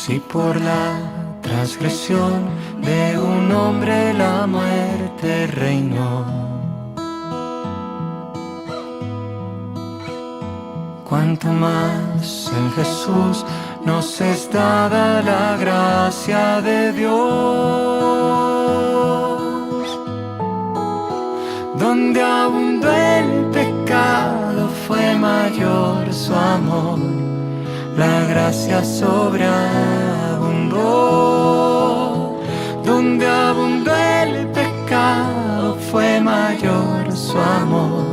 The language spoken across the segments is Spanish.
Si por la transgresión de un hombre la muerte reinó, cuanto más en Jesús nos es dada la gracia de Dios. Donde abundó el pecado fue mayor su amor, la gracia sobreabundó. Donde abundó el pecado fue mayor su amor,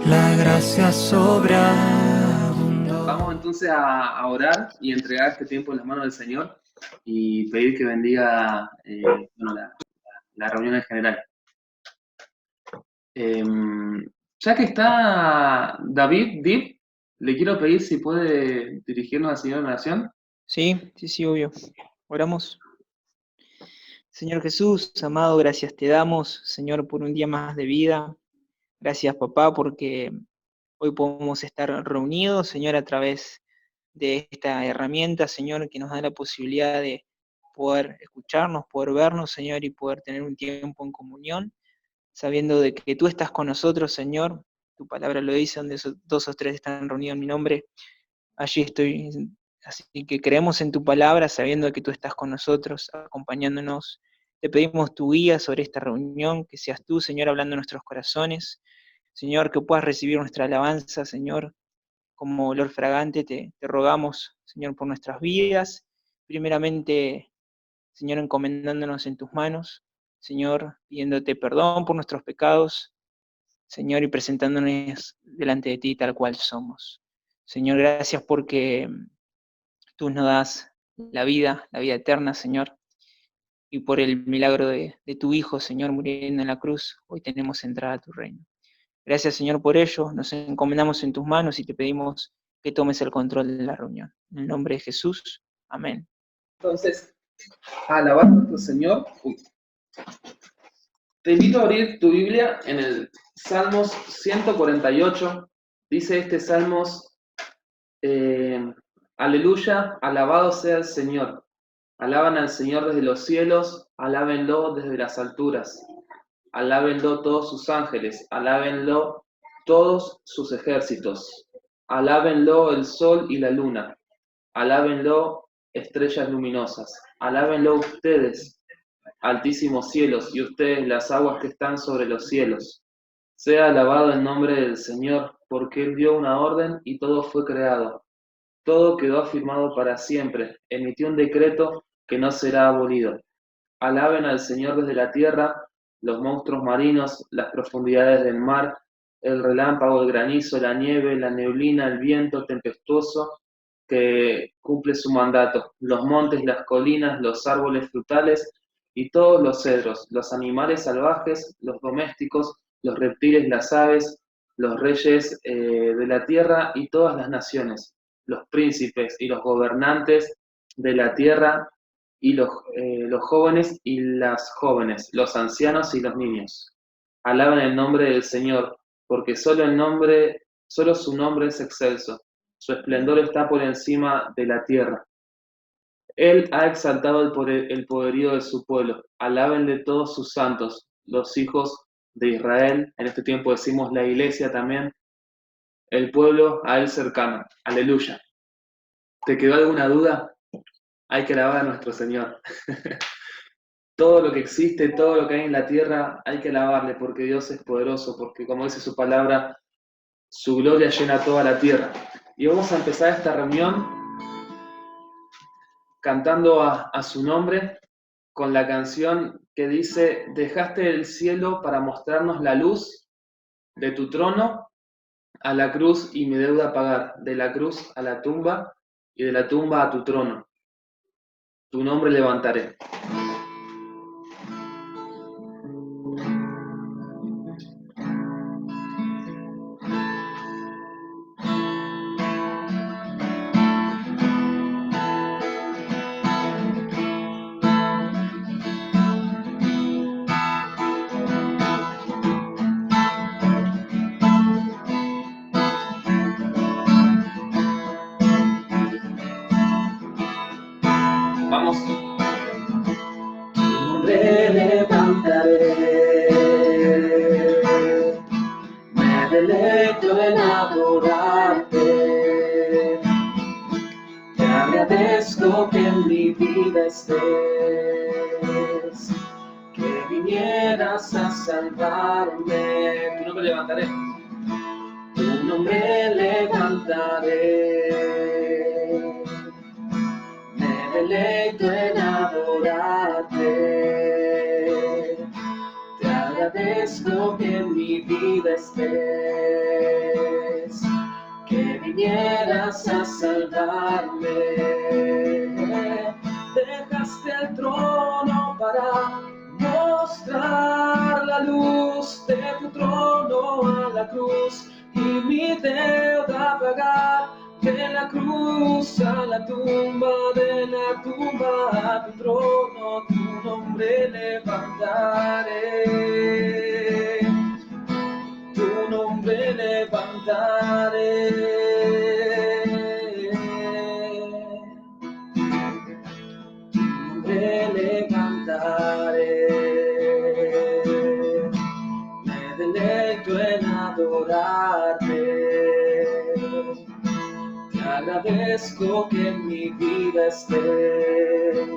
la gracia sobreabundó. Vamos entonces a orar y entregar este tiempo en las manos del Señor y pedir que bendiga la reunión en general. Ya que está David Dip, le quiero pedir si puede dirigirnos al Señor en oración. Sí, obvio. Oramos. Señor Jesús, amado, gracias te damos, Señor, por un día más de vida. Gracias, papá, porque hoy podemos estar reunidos, Señor, a través de esta herramienta, Señor, que nos da la posibilidad de poder escucharnos, poder vernos, Señor, y poder tener un tiempo en comunión, sabiendo de que tú estás con nosotros, Señor. Tu palabra lo dice, donde dos o tres están reunidos en mi nombre, allí estoy. Así que creemos en tu palabra, sabiendo que tú estás con nosotros, acompañándonos. Te pedimos tu guía sobre esta reunión, que seas tú, Señor, hablando en nuestros corazones. Señor, que puedas recibir nuestra alabanza, Señor, como olor fragante. Te rogamos, Señor, por nuestras vidas. Primeramente, Señor, encomendándonos en tus manos. Señor, pidiéndote perdón por nuestros pecados. Señor, y presentándonos delante de ti tal cual somos. Señor, gracias porque tú nos das la vida eterna, Señor, y por el milagro de tu Hijo, Señor, muriendo en la cruz, hoy tenemos entrada a tu reino. Gracias, Señor, por ello. Nos encomendamos en tus manos y te pedimos que tomes el control de la reunión. En el nombre de Jesús. Amén. Entonces, a alabar a nuestro Señor. Te invito a abrir tu Biblia en el Salmos 148. Dice este Salmos, aleluya, alabado sea el Señor. Alaban al Señor desde los cielos, alábenlo desde las alturas. Alábenlo todos sus ángeles, alábenlo todos sus ejércitos. Alábenlo el sol y la luna. Alábenlo estrellas luminosas. Alábenlo ustedes, altísimos cielos, y ustedes las aguas que están sobre los cielos. Sea alabado el nombre del Señor, porque Él dio una orden y todo fue creado. Todo quedó afirmado para siempre. Emitió un decreto que no será abolido. Alaben al Señor desde la tierra, los monstruos marinos, las profundidades del mar, el relámpago, el granizo, la nieve, la neblina, el viento tempestuoso que cumple su mandato, los montes, las colinas, los árboles frutales y todos los cedros, los animales salvajes, los domésticos, los reptiles, las aves, los reyes de la tierra y todas las naciones, los príncipes y los gobernantes de la tierra y los jóvenes y las jóvenes, los ancianos y los niños. Alaben el nombre del Señor, porque solo su nombre es excelso. Su esplendor está por encima de la tierra. Él ha exaltado el poderío de su pueblo. Alábenle todos sus santos, los hijos de Israel. En este tiempo decimos la iglesia también. El pueblo a él cercano. Aleluya. ¿Te quedó alguna duda? Hay que alabar a nuestro Señor. Todo lo que existe, todo lo que hay en la tierra, hay que alabarle porque Dios es poderoso, porque como dice su palabra, su gloria llena toda la tierra. Y vamos a empezar esta reunión cantando a su nombre con la canción que dice: dejaste el cielo para mostrarnos la luz de tu trono, a la cruz y mi deuda pagar, de la cruz a la tumba y de la tumba a tu trono. Tu nombre levantaré. vinieras a salvarme. Tu nombre levantaré. Tu nombre levantaré. Me deleito en adorarte. Te agradezco que en mi vida estés, que vinieras a salvarme. Dejaste el trono para mostrar la luz de tu trono a la cruz y mi deuda pagar. De la cruz a la tumba, de la tumba a tu trono, tu nombre levantaré. Tu nombre levantaré. Tu nombre levantaré. Me deleito en adorarte. Te agradezco que en mi vida estés,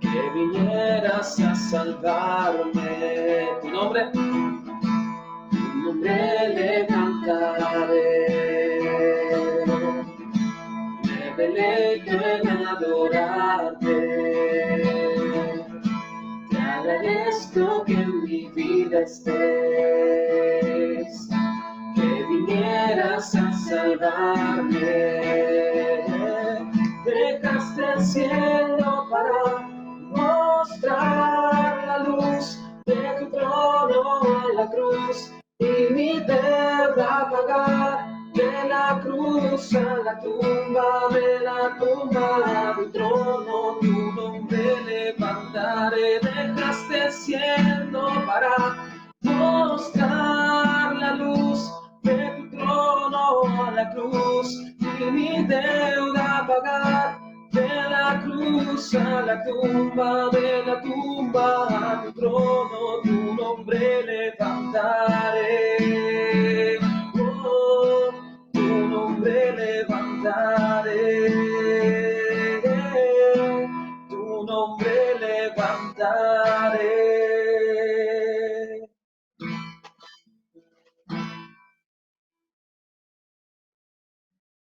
que vinieras a salvarme. Tu nombre levantaré. Me deleito en adorarte. Te agradezco que en mi vida estés, que vinieras a salvarme. Dejaste el cielo para mostrar la luz de tu trono a la cruz y mi deuda pagar. De la cruz a la tumba, de la tumba a tu trono, tu nombre levantaré. Dejaste el cielo para mostrar la luz de tu trono a la cruz y mi deuda pagar. De la cruz a la tumba, de la tumba a tu trono, tu nombre levantaré. Oh, tu nombre levantaré. Tu nombre levantaré.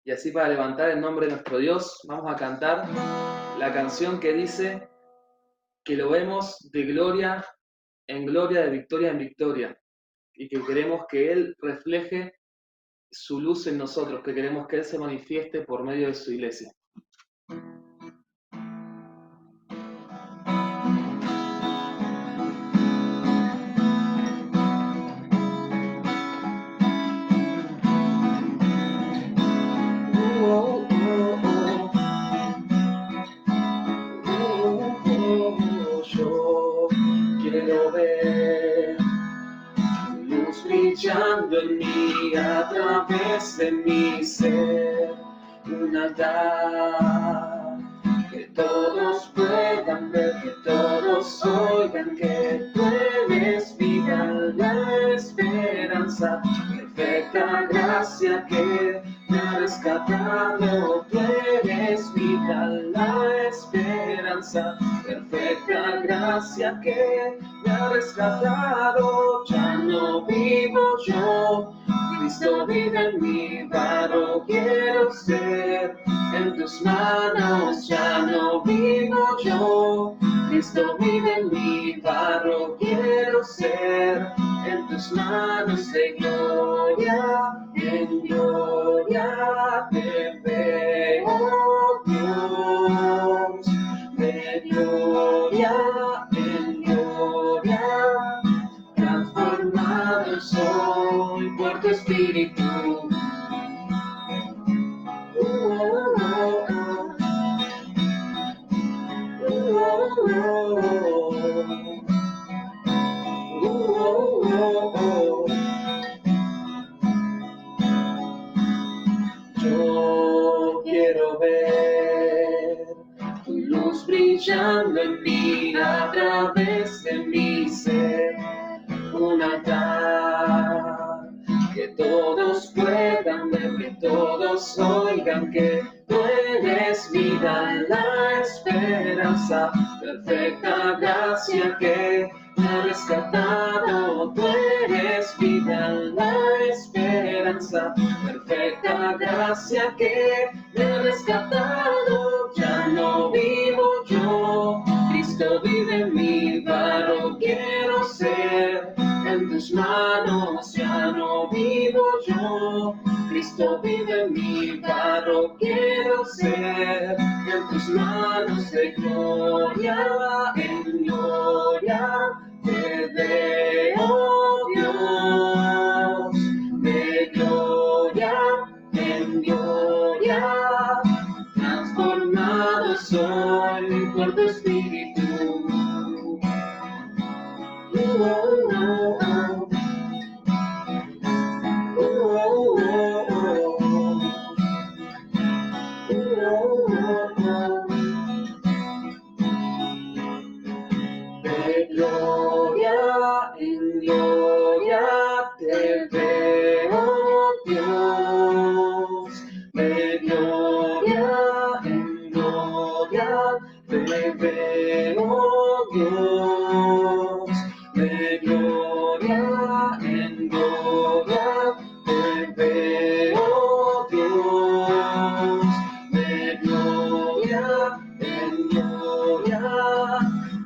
Y así, para levantar el nombre de nuestro Dios, vamos a cantar la canción que dice que lo vemos de gloria en gloria, de victoria en victoria, y que queremos que Él refleje su luz en nosotros, que queremos que Él se manifieste por medio de su iglesia. Yo quiero ver luz brillando en mí, a través de mi ser, un altar que todos puedan ver, que todos oigan que tú eres vida, la esperanza, perfecta gracia que me ha rescatado. Tú eres vida, la esperanza, perfecta gracia que me ha rescatado. Ya no vivo yo, Cristo vive en mí, varón quiero ser. En tus manos ya no vivo yo, Cristo vive en mí, barro quiero ser. En tus manos de gloria en gloria te veo, Dios. De gloria en gloria, transformado soy por tu espíritu. Yo quiero ver tu luz brillando en mí, a través de mi ser, un altar que todos puedan ver, que todos oigan que tú eres vida, la esperanza, perfecta gracia gracia que me ha rescatado, tú eres vida, la esperanza, perfecta gracia que me ha rescatado, ya no vivo yo, Cristo vive en mi barro, quiero ser en tus manos, ya no vivo yo, Cristo vive en mi barro, quiero ser en tus manos de gloria, en gloria, te veo Dios, de gloria, en gloria, transformado soy por tu espíritu. De gloria en gloria te veo, Dios. De gloria en gloria te veo, Dios. De gloria en gloria te veo, Dios. De gloria en gloria,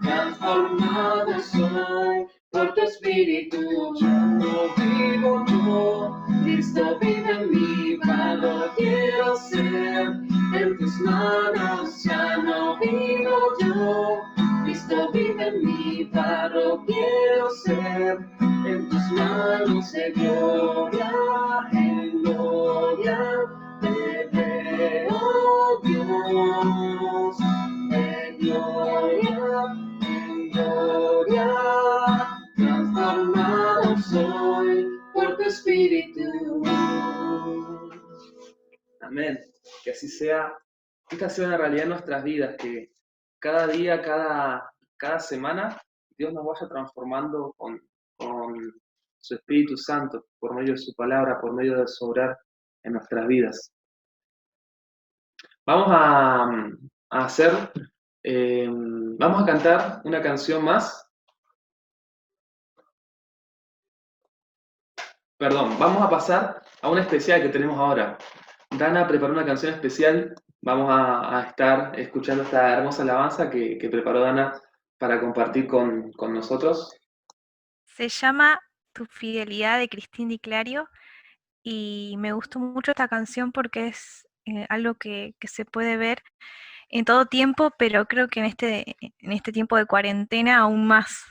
transformado soy por tu espíritu, ya no vivo yo, Cristo vive en mi barro, quiero ser en tus manos, ya no vivo yo, Cristo vive en mi barro, quiero ser en tus manos de gloria, en gloria, te veo Dios, de gloria, en gloria, transformado soy por tu espíritu. Amén. Que así sea. Esta sea una realidad en nuestras vidas, que cada día, cada semana, Dios nos vaya transformando con su Espíritu Santo, por medio de su palabra, por medio de su obrar en nuestras vidas. Vamos a hacer, vamos a cantar una canción más. Perdón, vamos a pasar a una especial que tenemos ahora. Dana preparó una canción especial. Vamos a estar escuchando esta hermosa alabanza que preparó Dana para compartir con nosotros. Se llama Tu fidelidad de Cristín Di Clario y me gustó mucho esta canción porque es algo que se puede ver en todo tiempo, pero creo que en este tiempo de cuarentena aún más.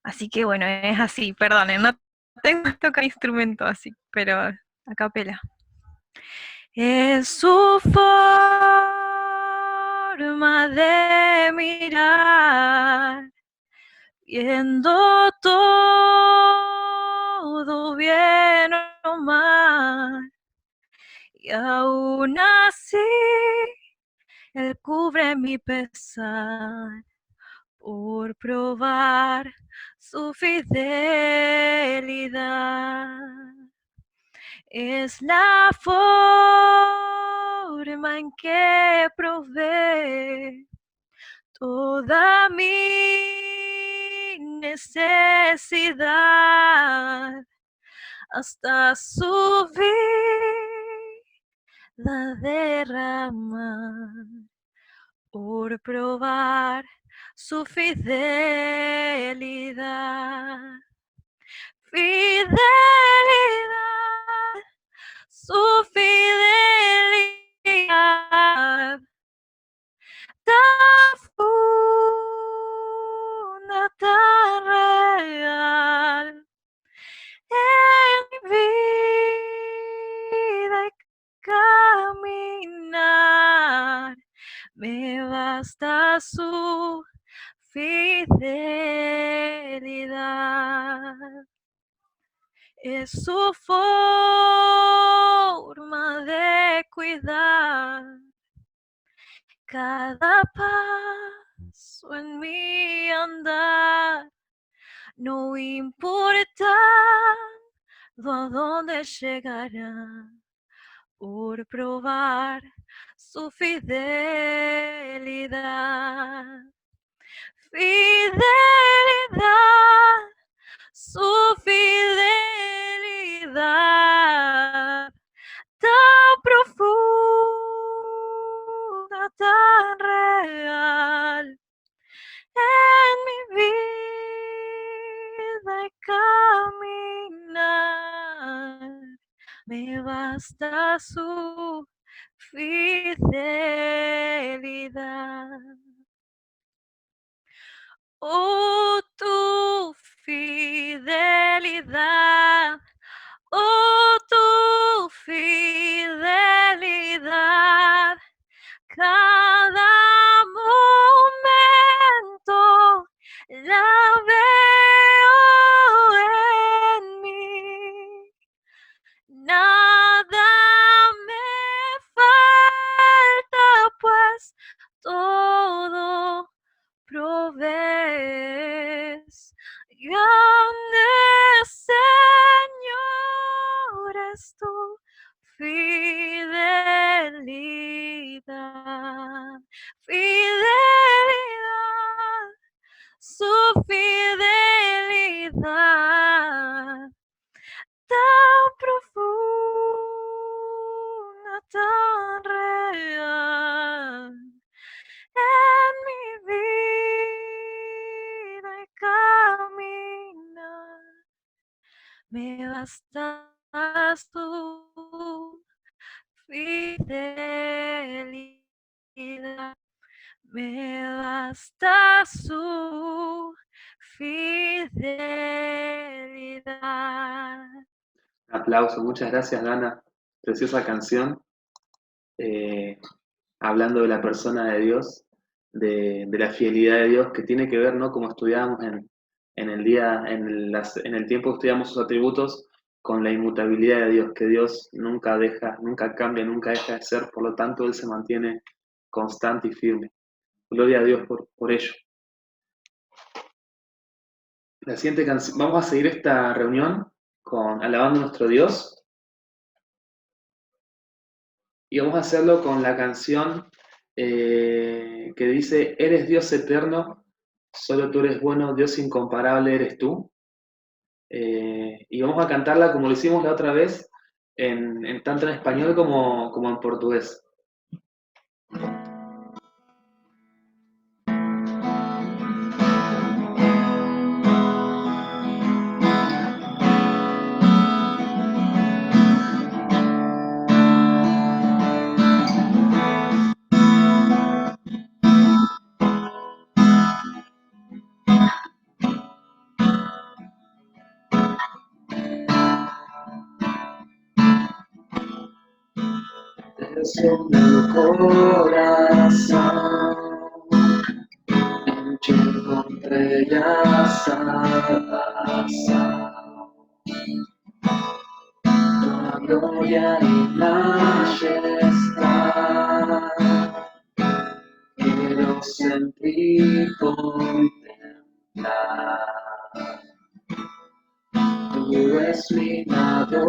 Así que bueno, es así, perdonen, no tengo que tocar instrumento así, pero a capela. Es su forma de mirar, viendo todo bien o mal, y aún así Él cubre mi pesar por probar su fidelidad. Es la forma en que provee toda mi necesidad, hasta su vida derramar, por probar su fidelidad. Fidelidad, su fidelidad, tan profunda, tan real, en mi vida y caminar, me basta su fidelidad. Es su forma de cuidar cada paso en mi andar, no importa a dónde llegará, por probar su fidelidad. fidelidad, su fidelidad, tan profunda, tan real, en mi vida y caminar, me basta su fidelidad. Oh, tu fidelidad, oh, tu fidelidad, cada momento la veo en mí. Nada me falta, pues todo provees. Grande, Señor, es tu fidelidad. Fidelidad, su fidelidad, tan profunda, tan real, en mi vida y caminar, me bastas tu fidelidad, me basta su fidelidad. Un aplauso, muchas gracias, Dana. Preciosa canción, hablando de la persona de Dios, de la fidelidad de Dios, que tiene que ver, ¿no? Como estudiábamos en el día, en el tiempo que estudiamos sus atributos, con la inmutabilidad de Dios, que Dios nunca deja, nunca cambia, nunca deja de ser, por lo tanto Él se mantiene constante y firme. Gloria a Dios por ello. La siguiente canción, vamos a seguir esta reunión alabando a nuestro Dios, y vamos a hacerlo con la canción que dice: eres Dios eterno, solo tú eres bueno, Dios incomparable eres tú. Y vamos a cantarla como lo hicimos la otra vez, tanto en español como en portugués. Desde mi corazón yo encontré la salvación. Toda gloria y majestad quiero sentir, contemplar. Tú es mi adoración,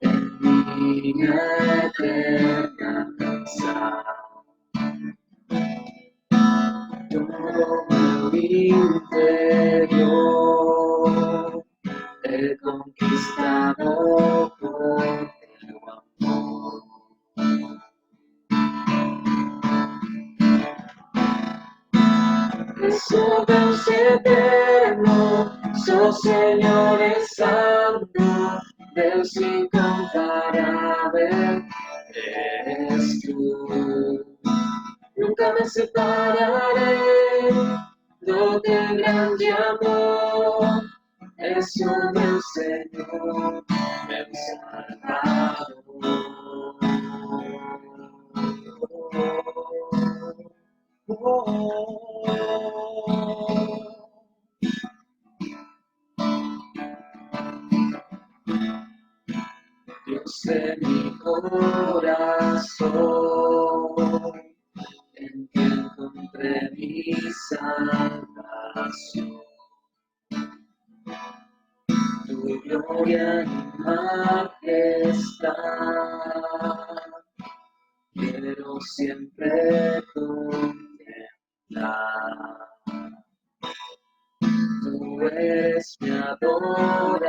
en mi eterna canción. Todo mi interior he conquistado por tu amor. Jesús Dios eterno, sos Señor es santo, Dios incomparable eres tú. Nunca me separaré de tu grande amor, es un Dios Señor, el Salvador. Dios de mi corazón, en ti encontré mi salvación. Tu gloria y majestad quiero quiero siempre contemplar. Tú eres mi adoración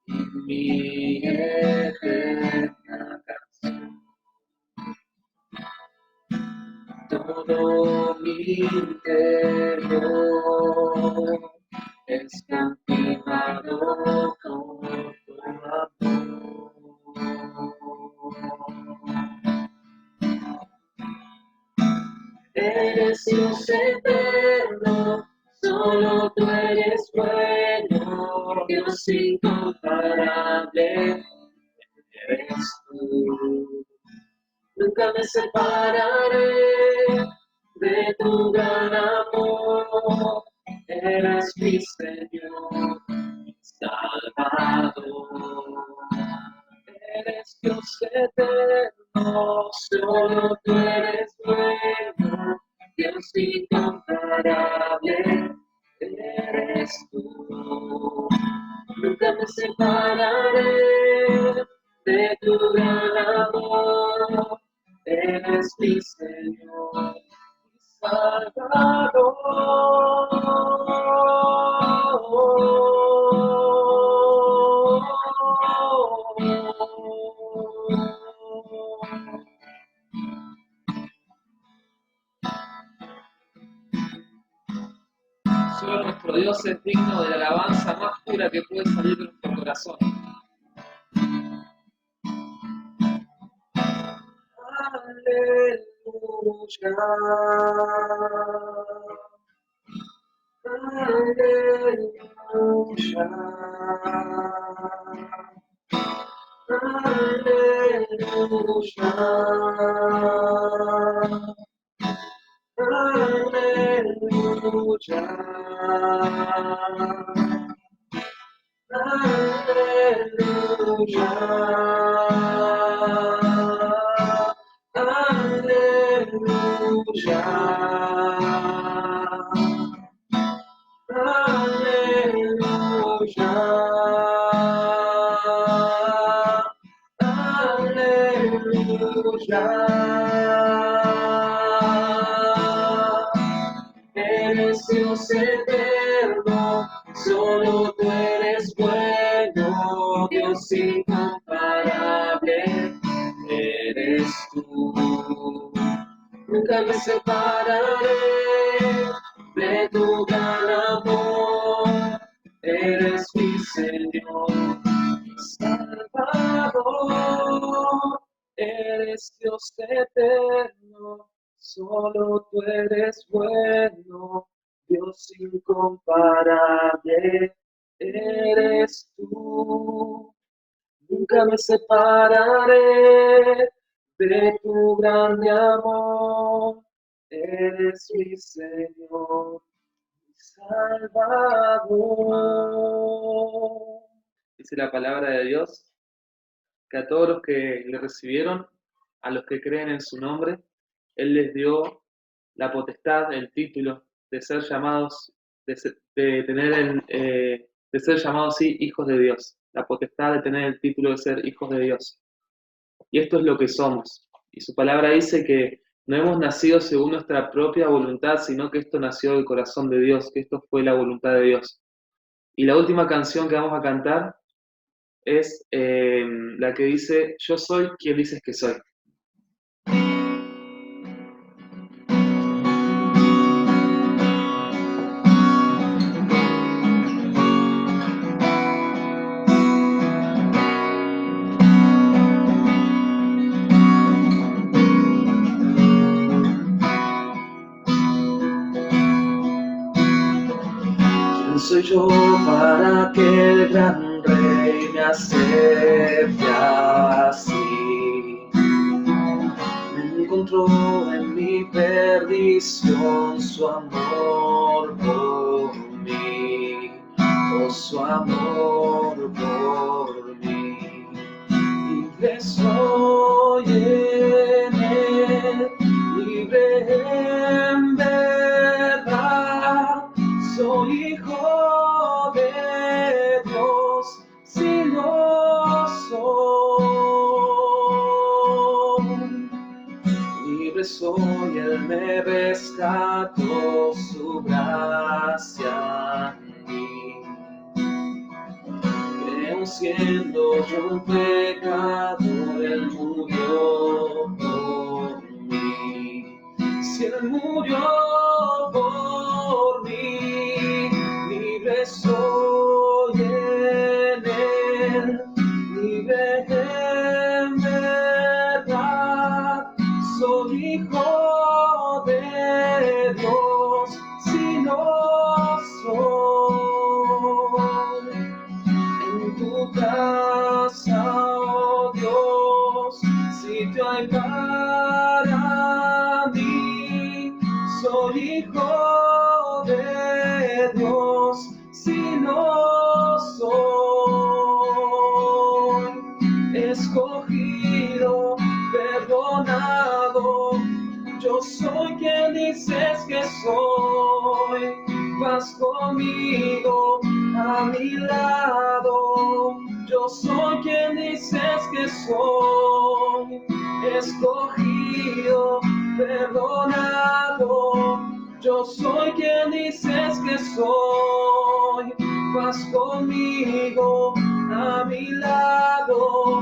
y mi eterna canción. Todo mi interior es cautivado por tu amor. Eres Dios eterno, solo tú eres bueno, Dios incomparable, eres tú. Nunca me separaré de tu gran amor, eres mi Señor, mi Salvador. Eres Dios eterno, solo tú eres bueno, Dios incomparable, eres tú. Nunca me separaré de tu gran amor, eres mi Señor, mi Salvador. Solo nuestro Dios es digno de la alabanza más pura que puede salir de nuestro corazón. Aleluya. Aleluya. Aleluya. Aleluya. Aleluya. Aleluya. Aleluya. Aleluya. Eres Dios eterno, solo tú eres bueno, Dios incomparable, eres tú. Nunca me separaré de tu gran amor, eres mi Señor, mi Salvador, eres Dios eterno. Solo tú eres bueno, Dios incomparable, eres tú. Nunca me separaré de tu grande amor, eres mi Señor, mi Salvador. Dice la palabra de Dios que a todos los que le recibieron, a los que creen en su nombre, Él les dio la potestad, el título de ser llamados, de ser llamados, sí, hijos de Dios. La potestad de tener el título de ser hijos de Dios. Y esto es lo que somos. Y su palabra dice que no hemos nacido según nuestra propia voluntad, sino que esto nació del corazón de Dios, que esto fue la voluntad de Dios. Y la última canción que vamos a cantar es la que dice, yo soy quien dices que soy. ¿Quién soy yo para que el gran rey me acepte así? Me encontró en mi perdición su amor por mí, oh su amor por mí. Libre soy en él, libre en verdad, soy hijo de Dios, si no soy soy, Él me rescató, su gracia en mí. Que aun siendo yo un pecador, Él murió por mí. Si Él murió por mí, libre soy en Él, libre en verdad. Soy hijo de Dios, si no soy en tu casa, oh Dios, sitio hay para mí. Soy hijo de Dios, si no soy escogido, perdonado. Yo soy quien dices que soy. Vas conmigo, a mi lado. Yo soy quien dices que soy. Escogido, perdonado. Yo soy quien dices que soy. Vas conmigo, a mi lado.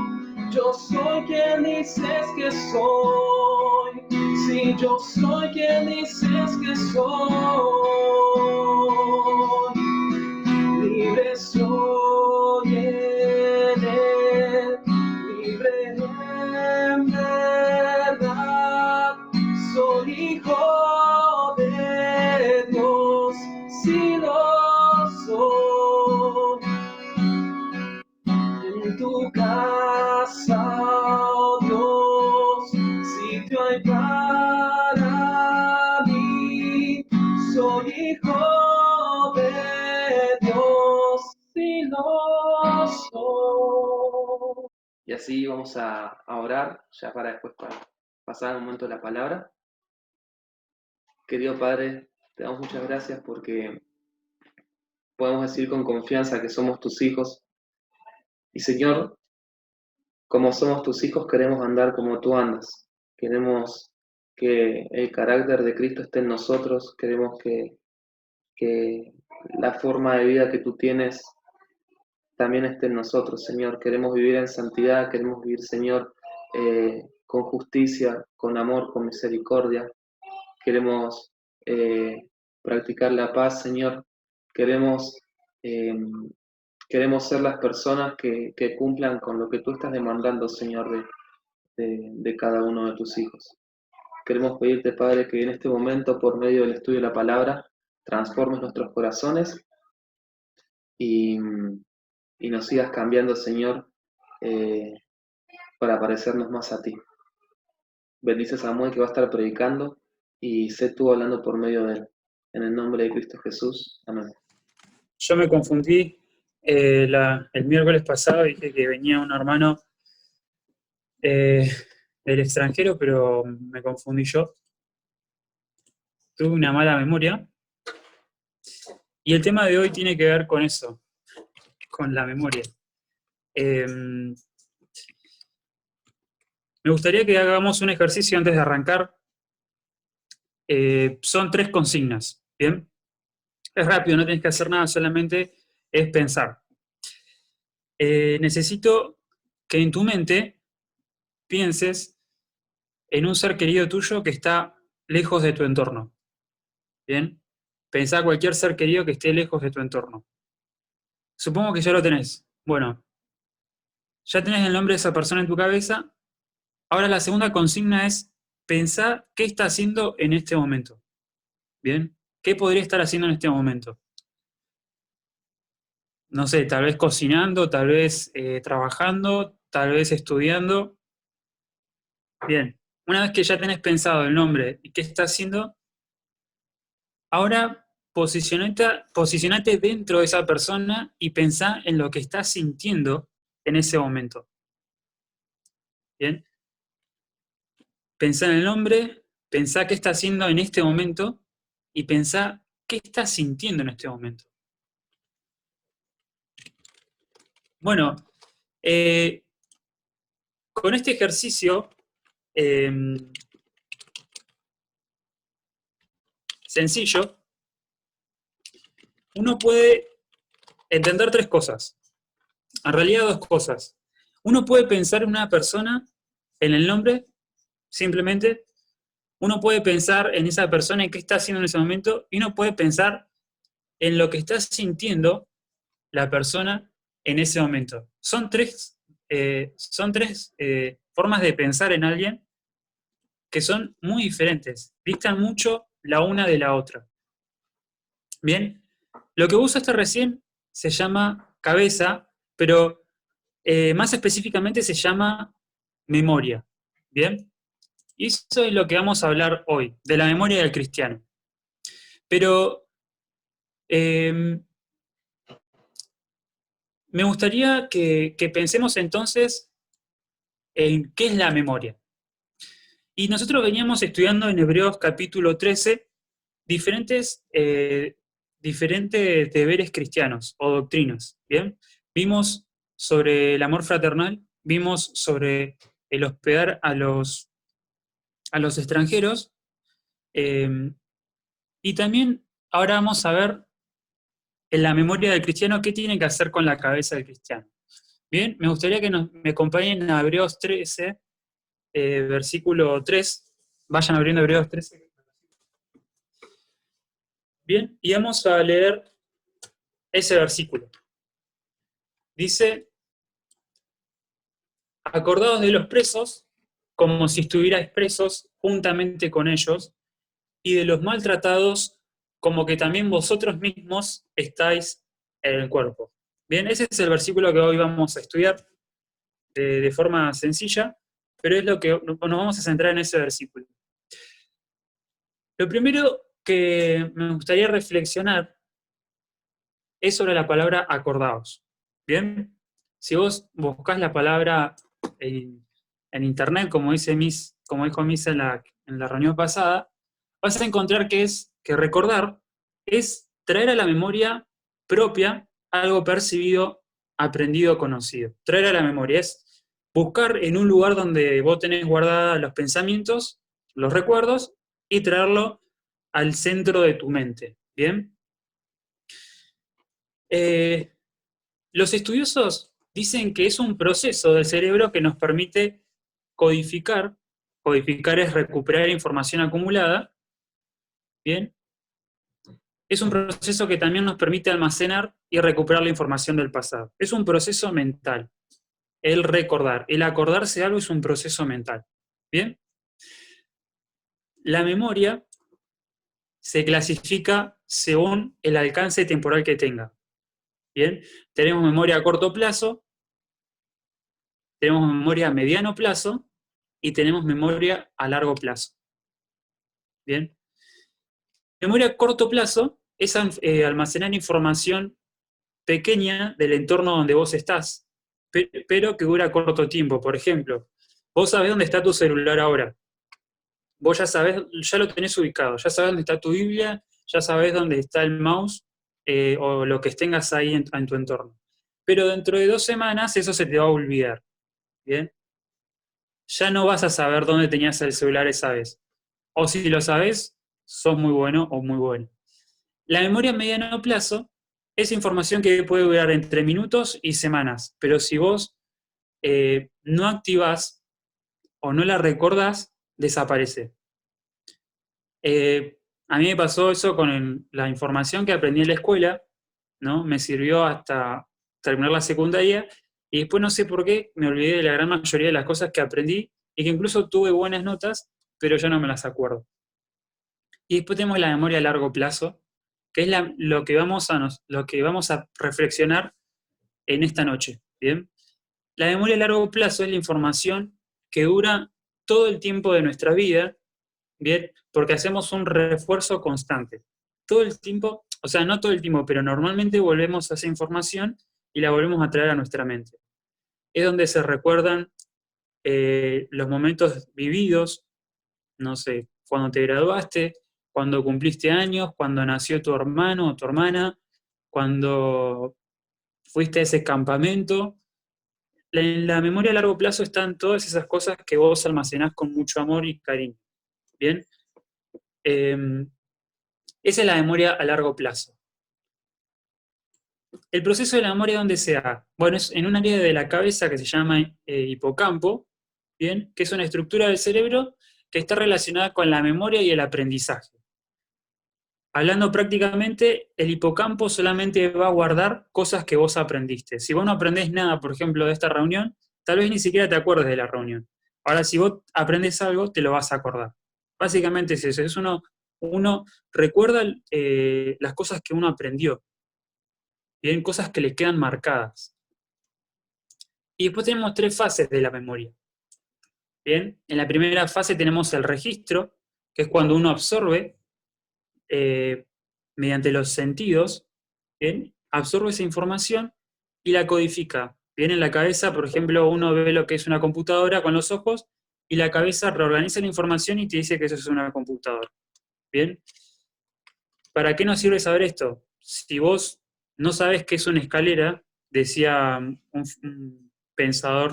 Yo soy quien dices que soy. Si yo soy quien dices que soy, libre soy en Él, libre en verdad. Soy hijo de Dios, si lo soy. En tu casa, oh Dios, sitio hay para mí. Soy hijo de Dios, si lo soy. Y así vamos a orar, ya para después pasar al momento de la palabra. Querido Padre, te damos muchas gracias porque podemos decir con confianza que somos tus hijos. Y Señor, como somos tus hijos, queremos andar como tú andas. Queremos que el carácter de Cristo esté en nosotros. Queremos que la forma de vida que tú tienes también esté en nosotros, Señor. Queremos vivir en santidad, queremos vivir, Señor, con justicia, con amor, con misericordia. Queremos practicar la paz, Señor. Queremos eh, Queremos ser las personas que cumplan con lo que tú estás demandando, Señor, de cada uno de tus hijos. Queremos pedirte, Padre, que en este momento, por medio del estudio de la palabra, transformes nuestros corazones y nos sigas cambiando, Señor, para parecernos más a ti. Bendice a Samuel que va a estar predicando y sé tú hablando por medio de él. En el nombre de Cristo Jesús. Amén. Yo me confundí el miércoles pasado, dije que venía un hermano del extranjero, pero me confundí yo. Tuve una mala memoria. Y el tema de hoy tiene que ver con eso, con la memoria. Me gustaría que hagamos un ejercicio antes de arrancar. Son 3 consignas, ¿bien? Es rápido, no tienes que hacer nada, solamente es pensar. Necesito que en tu mente pienses en un ser querido tuyo que está lejos de tu entorno. ¿Bien? Pensá cualquier ser querido que esté lejos de tu entorno. Supongo que ya lo tenés. Bueno, ya tenés el nombre de esa persona en tu cabeza. Ahora la segunda consigna es pensá qué está haciendo en este momento. ¿Bien? ¿Qué podría estar haciendo en este momento? No sé, tal vez cocinando, tal vez trabajando, tal vez estudiando. Bien, una vez que ya tenés pensado el nombre y qué está haciendo, ahora posicionate dentro de esa persona y pensá en lo que estás sintiendo en ese momento. ¿Bien? Pensá en el nombre, pensá qué está haciendo en este momento y pensá qué estás sintiendo en este momento. Bueno, con este ejercicio sencillo, uno puede entender tres cosas. En realidad dos cosas. Uno puede pensar en una persona, en el nombre, simplemente. Uno puede pensar en esa persona, en qué está haciendo en ese momento, y uno puede pensar en lo que está sintiendo la persona en ese momento. Son tres formas de pensar en alguien que son muy diferentes, distan mucho la una de la otra. Bien, lo que vos usaste recién se llama cabeza, pero más específicamente se llama memoria. Bien, y eso es lo que vamos a hablar hoy, de la memoria del cristiano. Pero me gustaría que pensemos entonces en qué es la memoria. Y nosotros veníamos estudiando en Hebreos capítulo 13 diferentes deberes cristianos o doctrinas, ¿bien? Vimos sobre el amor fraternal, vimos sobre el hospedar a los extranjeros, y también ahora vamos a ver en la memoria del cristiano qué tiene que hacer con la cabeza del cristiano. Bien, me gustaría que me acompañen a Hebreos 13, versículo 3. Vayan abriendo Hebreos 13. Bien, y vamos a leer ese versículo. Dice: acordaos de los presos, como si estuvierais presos juntamente con ellos, y de los maltratados, como que también vosotros mismos estáis en el cuerpo. Bien, ese es el versículo que hoy vamos a estudiar de forma sencilla, pero es lo que nos vamos a centrar en ese versículo. Lo primero que me gustaría reflexionar es sobre la palabra acordaos. Bien, si vos buscás la palabra en internet, como dijo Misa en la reunión pasada, vas a encontrar que recordar es traer a la memoria propia algo percibido, aprendido, conocido. Traer a la memoria es buscar en un lugar donde vos tenés guardados los pensamientos, los recuerdos, y traerlo al centro de tu mente. ¿Bien? Los estudiosos dicen que es un proceso del cerebro que nos permite codificar. Codificar es recuperar información acumulada. ¿Bien? Es un proceso que también nos permite almacenar y recuperar la información del pasado. Es un proceso mental. El recordar, el acordarse de algo es un proceso mental. ¿Bien? La memoria se clasifica según el alcance temporal que tenga. ¿Bien? Tenemos memoria a corto plazo, tenemos memoria a mediano plazo y tenemos memoria a largo plazo. ¿Bien? Memoria a corto plazo es almacenar información pequeña del entorno donde vos estás, pero que dura corto tiempo. Por ejemplo, vos sabés dónde está tu celular ahora. Vos ya lo tenés ubicado, ya sabés dónde está tu Biblia, ya sabés dónde está el mouse, o lo que tengas ahí en tu entorno. Pero dentro de 2 semanas eso se te va a olvidar. ¿Bien? Ya no vas a saber dónde tenías el celular esa vez. O si lo sabes, sos muy bueno o muy bueno. La memoria a mediano plazo es información que puede durar entre minutos y semanas, pero si vos no activás o no la recordás, desaparece. A mí me pasó eso con la información que aprendí en la escuela, ¿no? Me sirvió hasta terminar la secundaria, y después no sé por qué me olvidé de la gran mayoría de las cosas que aprendí y que incluso tuve buenas notas, pero ya no me las acuerdo. Y después tenemos la memoria a largo plazo, que es lo que vamos a reflexionar en esta noche. ¿Bien? La memoria a largo plazo es la información que dura todo el tiempo de nuestra vida, ¿bien? Porque hacemos un refuerzo constante. Todo el tiempo, o sea, no todo el tiempo, pero normalmente volvemos a esa información y la volvemos a traer a nuestra mente. Es donde se recuerdan los momentos vividos, no sé, cuando te graduaste, cuando cumpliste años, cuando nació tu hermano o tu hermana, cuando fuiste a ese campamento. En la memoria a largo plazo están todas esas cosas que vos almacenás con mucho amor y cariño. ¿Bien? Esa es la memoria a largo plazo. El proceso de la memoria, ¿dónde se da? Bueno, es en un área de la cabeza que se llama hipocampo, ¿bien? Que es una estructura del cerebro que está relacionada con la memoria y el aprendizaje. Hablando prácticamente, el hipocampo solamente va a guardar cosas que vos aprendiste. Si vos no aprendés nada, por ejemplo, de esta reunión, tal vez ni siquiera te acuerdes de la reunión. Ahora, si vos aprendés algo, te lo vas a acordar. Básicamente es eso, uno recuerda las cosas que uno aprendió, bien, cosas que le quedan marcadas. Y después tenemos 3 fases de la memoria. Bien, en la primera fase tenemos el registro, que es cuando uno absorbe mediante los sentidos, ¿bien? Absorbe esa información y la codifica. Bien, en la cabeza, por ejemplo, uno ve lo que es una computadora con los ojos y la cabeza reorganiza la información y te dice que eso es una computadora. Bien, ¿para qué nos sirve saber esto? Si vos no sabés qué es una escalera, decía un pensador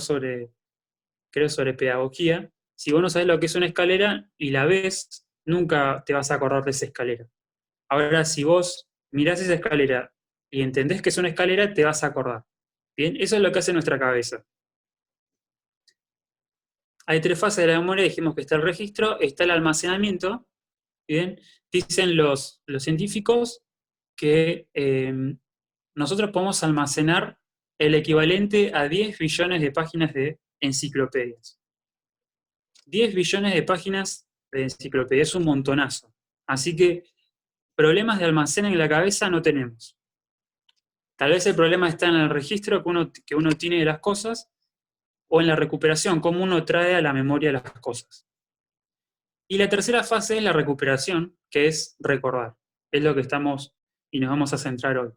creo sobre pedagogía, si vos no sabés lo que es una escalera y la ves, nunca te vas a acordar de esa escalera. Ahora, si vos mirás esa escalera y entendés que es una escalera, te vas a acordar. Bien, eso es lo que hace nuestra cabeza. Hay 3 fases de la memoria, dijimos que está el registro, está el almacenamiento. Bien, dicen los científicos que nosotros podemos almacenar el equivalente a 10 billones de páginas de enciclopedias. 10 billones de páginas de enciclopedia, es un montonazo. Así que problemas de almacén en la cabeza no tenemos. Tal vez el problema está en el registro que uno tiene de las cosas o en la recuperación, cómo uno trae a la memoria las cosas. Y la tercera fase es la recuperación, que es recordar. Es lo que estamos y nos vamos a centrar hoy.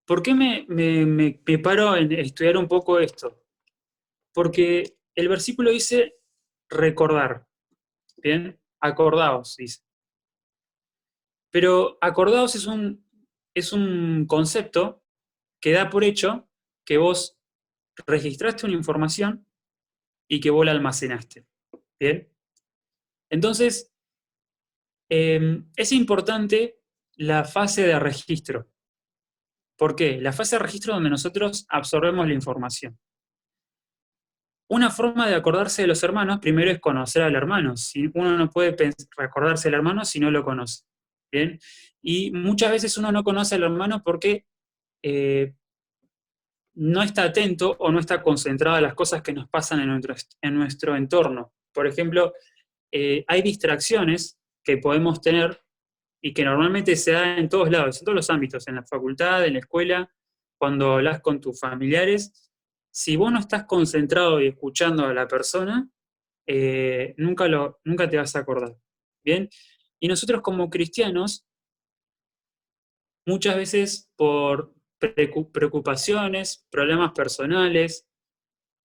¿Por qué me paro en estudiar un poco esto? Porque el versículo dice recordar. ¿Bien? Acordaos, dice. Pero acordaos es un concepto que da por hecho que vos registraste una información y que vos la almacenaste. ¿Bien? Entonces, es importante la fase de registro. ¿Por qué? La fase de registro donde nosotros absorbemos la información. Una forma de acordarse de los hermanos, primero es conocer al hermano. Uno no puede recordarse del hermano si no lo conoce. ¿Bien? Y muchas veces uno no conoce al hermano porque no está atento o no está concentrado en las cosas que nos pasan en nuestro entorno. Por ejemplo, hay distracciones que podemos tener y que normalmente se dan en todos lados, en todos los ámbitos, en la facultad, en la escuela, cuando hablas con tus familiares. Si vos no estás concentrado y escuchando a la persona, nunca te vas a acordar. ¿Bien? Y nosotros como cristianos, muchas veces por preocupaciones, problemas personales,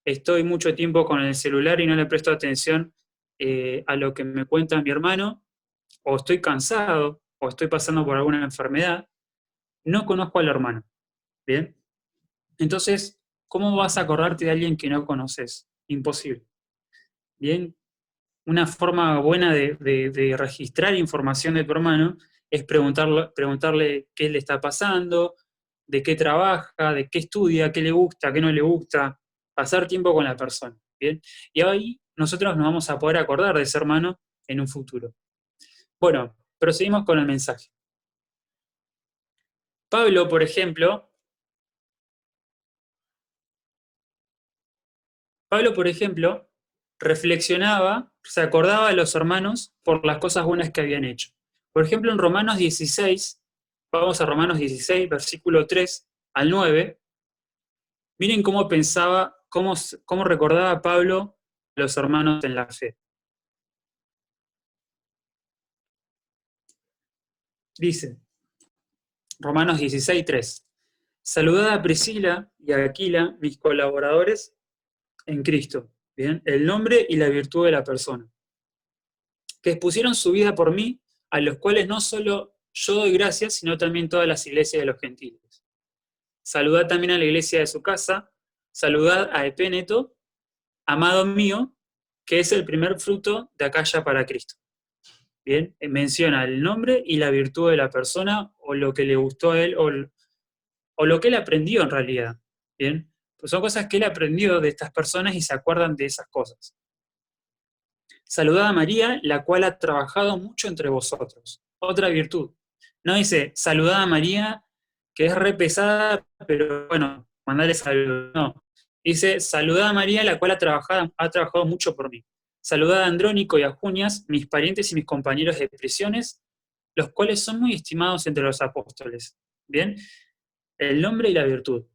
estoy mucho tiempo con el celular y no le presto atención a lo que me cuenta mi hermano, o estoy cansado, o estoy pasando por alguna enfermedad, no conozco al hermano. ¿Bien? Entonces, ¿cómo vas a acordarte de alguien que no conoces? Imposible. ¿Bien? Una forma buena de registrar información de tu hermano es preguntarle qué le está pasando, de qué trabaja, de qué estudia, qué le gusta, qué no le gusta, pasar tiempo con la persona. ¿Bien? Y ahí nosotros nos vamos a poder acordar de ese hermano en un futuro. Bueno, proseguimos con el mensaje. Pablo, por ejemplo, reflexionaba, se acordaba de los hermanos por las cosas buenas que habían hecho. Por ejemplo, en Romanos 16, vamos a Romanos 16, versículo 3 al 9, miren cómo pensaba, cómo recordaba Pablo a los hermanos en la fe. Dice, Romanos 16, 3, saludad a Priscila y a Aquila, mis colaboradores en Cristo, ¿bien? El nombre y la virtud de la persona, que expusieron su vida por mí, a los cuales no solo yo doy gracias, sino también todas las iglesias de los gentiles. Saludad también a la iglesia de su casa, saludad a Epéneto, amado mío, que es el primer fruto de Acaya para Cristo. Bien, menciona el nombre y la virtud de la persona, o lo que le gustó a él, o lo que él aprendió en realidad. Bien, pues son cosas que él aprendió de estas personas y se acuerdan de esas cosas. Saludad a María, la cual ha trabajado mucho entre vosotros. Otra virtud. No dice, saludad a María, que es re pesada, pero bueno, mandale saludos. No. Dice, saludad a María, la cual ha trabajado mucho por mí. Saludad a Andrónico y a Junias, mis parientes y mis compañeros de prisiones, los cuales son muy estimados entre los apóstoles. Bien, el nombre y la virtud.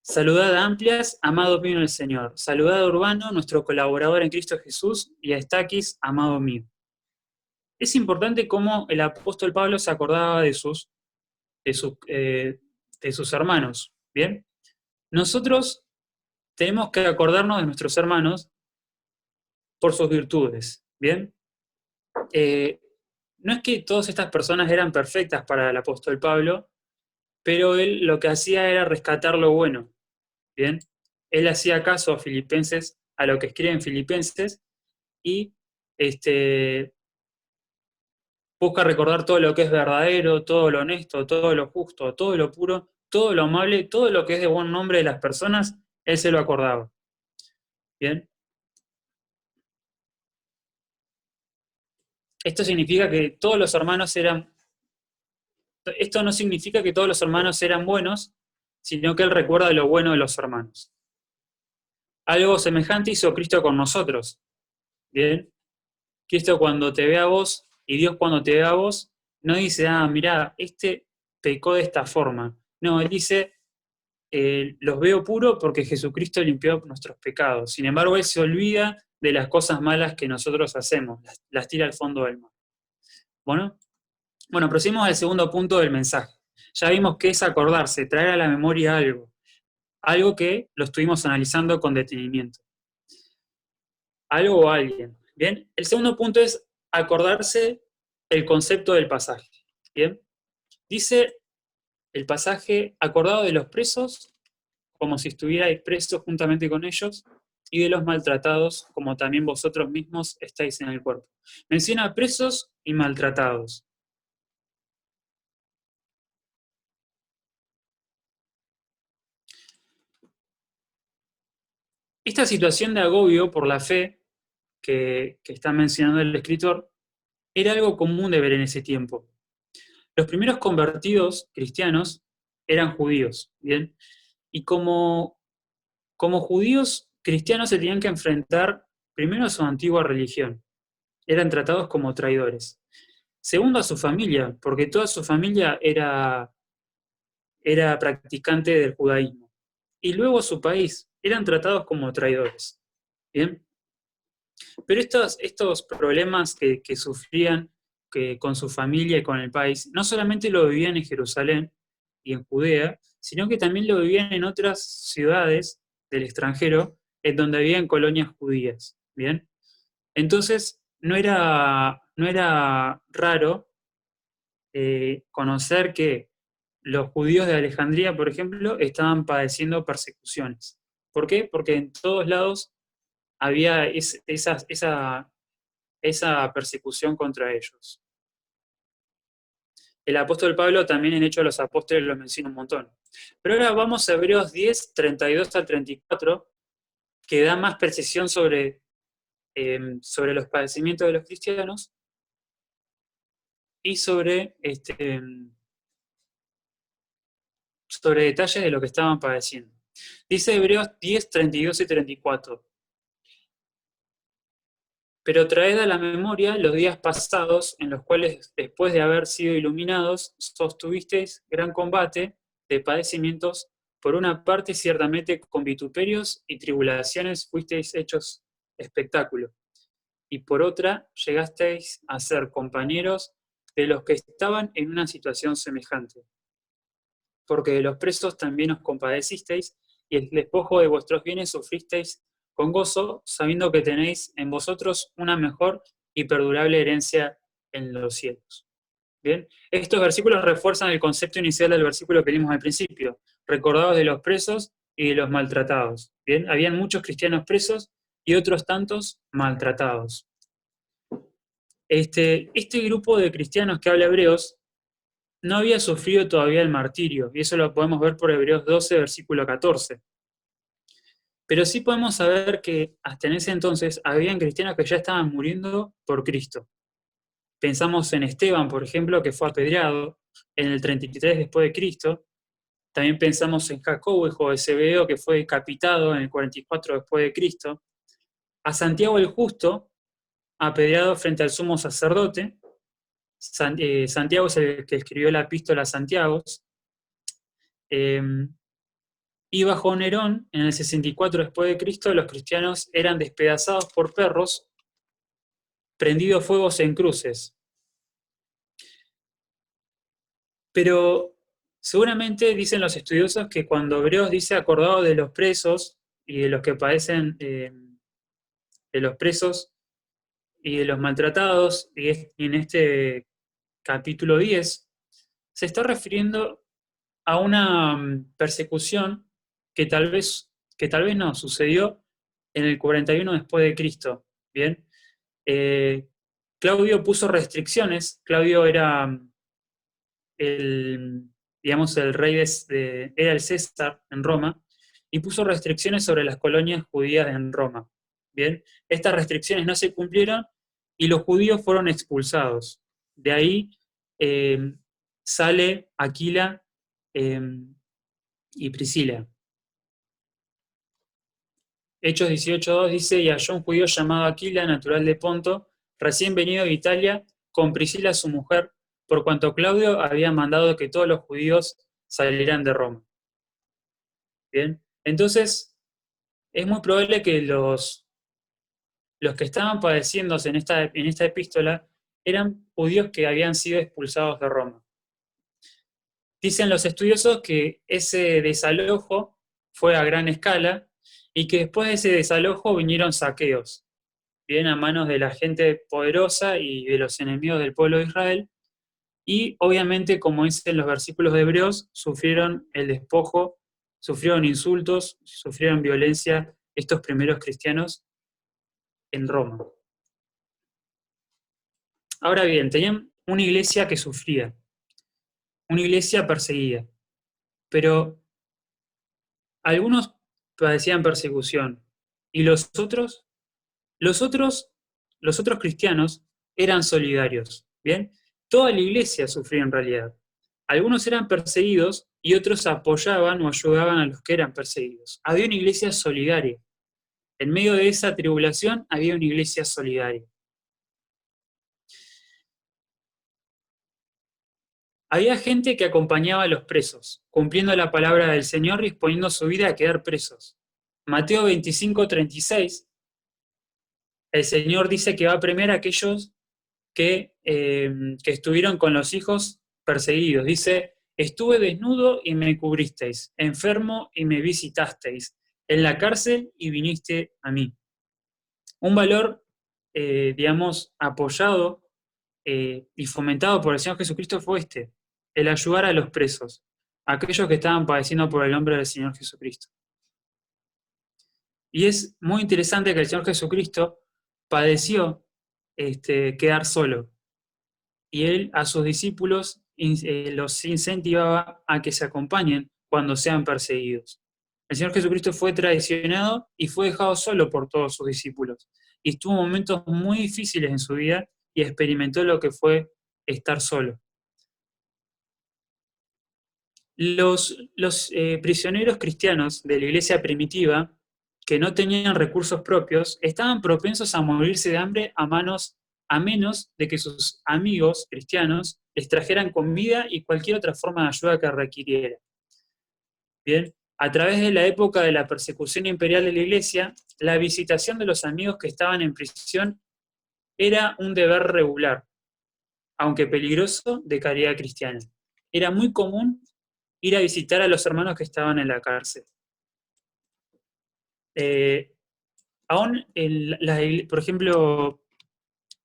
Saludad a Amplias, amado mío en el Señor. Saludad a Urbano, nuestro colaborador en Cristo Jesús, y a Estaquis, amado mío. Es importante cómo el apóstol Pablo se acordaba de sus hermanos. ¿Bien? Nosotros tenemos que acordarnos de nuestros hermanos por sus virtudes. ¿Bien? No es que todas estas personas eran perfectas para el apóstol Pablo, pero él lo que hacía era rescatar lo bueno. ¿Bien? Él hacía caso a Filipenses, a lo que escriben Filipenses, y busca recordar todo lo que es verdadero, todo lo honesto, todo lo justo, todo lo puro, todo lo amable, todo lo que es de buen nombre de las personas, él se lo acordaba. ¿Bien? Esto significa que todos los hermanos eran... Esto no significa que todos los hermanos eran buenos, sino que él recuerda lo bueno de los hermanos. Algo semejante hizo Cristo con nosotros. ¿Bien? Cristo cuando te ve a vos, y Dios cuando te ve a vos, no dice, mirá, este pecó de esta forma. No, él dice, los veo puros porque Jesucristo limpió nuestros pecados. Sin embargo, él se olvida de las cosas malas que nosotros hacemos, las tira al fondo del mar. Bueno, proseguimos al segundo punto del mensaje. Ya vimos que es acordarse, traer a la memoria algo que lo estuvimos analizando con detenimiento. Algo o alguien. Bien, el segundo punto es acordarse el concepto del pasaje. Bien, dice el pasaje, acordado de los presos, como si estuvierais presos juntamente con ellos, y de los maltratados, como también vosotros mismos estáis en el cuerpo. Menciona presos y maltratados. Esta situación de agobio por la fe que está mencionando el escritor era algo común de ver en ese tiempo. Los primeros convertidos cristianos eran judíos, ¿bien? Y como judíos cristianos se tenían que enfrentar primero a su antigua religión. Eran tratados como traidores. Segundo, a su familia, porque toda su familia era practicante del judaísmo. Y luego a su país, eran tratados como traidores. ¿Bien? Pero estos problemas que sufrían con su familia y con el país, no solamente lo vivían en Jerusalén y en Judea, sino que también lo vivían en otras ciudades del extranjero, en donde habían colonias judías. ¿Bien? Entonces, no era raro conocer que los judíos de Alejandría, por ejemplo, estaban padeciendo persecuciones. ¿Por qué? Porque en todos lados había esa persecución contra ellos. El apóstol Pablo también en Hechos de los Apóstoles lo menciona un montón. Pero ahora vamos a Hebreos 10, 32 al 34, que da más precisión sobre los padecimientos de los cristianos y sobre detalles de lo que estaban padeciendo. Dice Hebreos 10, 32 y 34. Pero traed a la memoria los días pasados en los cuales, después de haber sido iluminados, sostuvisteis gran combate de padecimientos. Por una parte, ciertamente, con vituperios y tribulaciones fuisteis hechos espectáculo. Y por otra, llegasteis a ser compañeros de los que estaban en una situación semejante. Porque de los presos también os compadecisteis, y el despojo de vuestros bienes sufristeis con gozo, sabiendo que tenéis en vosotros una mejor y perdurable herencia en los cielos. Bien, estos versículos refuerzan el concepto inicial del versículo que leímos al principio, recordados de los presos y de los maltratados. Bien, habían muchos cristianos presos y otros tantos maltratados. Este grupo de cristianos que habla Hebreos no había sufrido todavía el martirio, y eso lo podemos ver por Hebreos 12, versículo 14. Pero sí podemos saber que hasta en ese entonces habían cristianos que ya estaban muriendo por Cristo. Pensamos en Esteban, por ejemplo, que fue apedreado en el 33 después de Cristo. También pensamos en Jacobo, hijo de Zebedeo, que fue decapitado en el 44 después de Cristo. A Santiago el Justo, apedreado frente al sumo sacerdote. Santiago es el que escribió la epístola a Santiago. Y bajo Nerón, en el 64 después de Cristo, los cristianos eran despedazados por perros, prendidos fuegos en cruces. Pero seguramente dicen los estudiosos que cuando Hebreos dice acordado de los presos y de los que padecen, de los presos y de los maltratados, y en este capítulo 10, se está refiriendo a una persecución que tal vez no sucedió en el 41 después de Cristo. Bien, Claudio puso restricciones. Claudio era el rey era el César en Roma, y puso restricciones sobre las colonias judías en Roma. Bien, estas restricciones no se cumplieron y los judíos fueron expulsados. De ahí sale Aquila y Priscila. Hechos 18:2 dice: y halló un judío llamado Aquila, natural de Ponto, recién venido de Italia, con Priscila su mujer, por cuanto Claudio había mandado que todos los judíos salieran de Roma. Bien, entonces es muy probable que los que estaban padeciendo en esta epístola eran judíos que habían sido expulsados de Roma. Dicen los estudiosos que ese desalojo fue a gran escala y que después de ese desalojo vinieron saqueos, bien, a manos de la gente poderosa y de los enemigos del pueblo de Israel. Y obviamente, como dicen los versículos de Hebreos, sufrieron el despojo, sufrieron insultos, sufrieron violencia estos primeros cristianos en Roma. Ahora bien, tenían una iglesia que sufría, una iglesia perseguida, pero algunos padecían persecución y los otros cristianos eran solidarios, ¿bien? Toda la iglesia sufría en realidad. Algunos eran perseguidos y otros apoyaban o ayudaban a los que eran perseguidos. Había una iglesia solidaria. En medio de esa tribulación había una iglesia solidaria. Había gente que acompañaba a los presos, cumpliendo la palabra del Señor y exponiendo su vida a quedar presos. Mateo 25:36, el Señor dice que va a premiar a aquellos que estuvieron con los hijos perseguidos. Dice: estuve desnudo y me cubristeis, enfermo y me visitasteis, en la cárcel y viniste a mí. Un valor, apoyado y fomentado por el Señor Jesucristo fue el ayudar a los presos, a aquellos que estaban padeciendo por el nombre del Señor Jesucristo. Y es muy interesante que el Señor Jesucristo padeció quedar solo, y Él a sus discípulos los incentivaba a que se acompañen cuando sean perseguidos. El Señor Jesucristo fue traicionado y fue dejado solo por todos sus discípulos, y tuvo momentos muy difíciles en su vida y experimentó lo que fue estar solo. Los prisioneros cristianos de la iglesia primitiva, que no tenían recursos propios, estaban propensos a morirse de hambre a menos de que sus amigos cristianos les trajeran comida y cualquier otra forma de ayuda que requiriera. Bien, a través de la época de la persecución imperial de la iglesia, la visitación de los amigos que estaban en prisión era un deber regular, aunque peligroso, de caridad cristiana. Era muy común ir a visitar a los hermanos que estaban en la cárcel. Por ejemplo,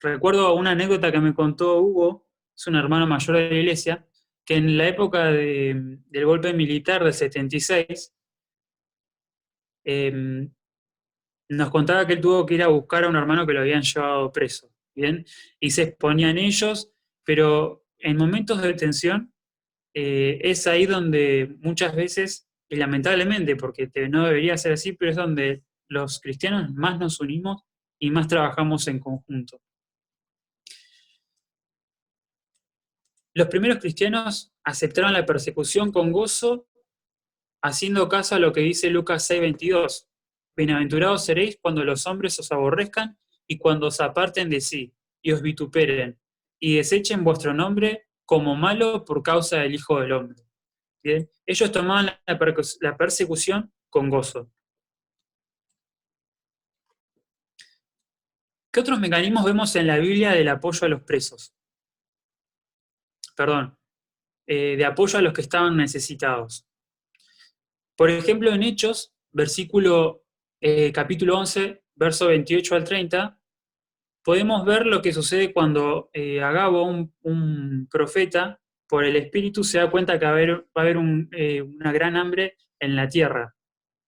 recuerdo una anécdota que me contó Hugo, es un hermano mayor de la iglesia, que en la época del golpe militar del 76, nos contaba que él tuvo que ir a buscar a un hermano que lo habían llevado preso, ¿bien? Y se exponían ellos, pero en momentos de tensión es ahí donde muchas veces, y lamentablemente, porque no debería ser así, pero es donde los cristianos más nos unimos y más trabajamos en conjunto. Los primeros cristianos aceptaron la persecución con gozo, haciendo caso a lo que dice Lucas 6:22. Bienaventurados seréis cuando los hombres os aborrezcan y cuando os aparten de sí, y os vituperen, y desechen vuestro nombre como malo por causa del Hijo del Hombre. ¿Bien? Ellos tomaban la persecución con gozo. ¿Qué otros mecanismos vemos en la Biblia del apoyo a los presos? Perdón, de apoyo a los que estaban necesitados. Por ejemplo, en Hechos, capítulo 11, verso 28 al 30, podemos ver lo que sucede cuando Agabo, un profeta, por el Espíritu se da cuenta que va a haber una gran hambre en la tierra.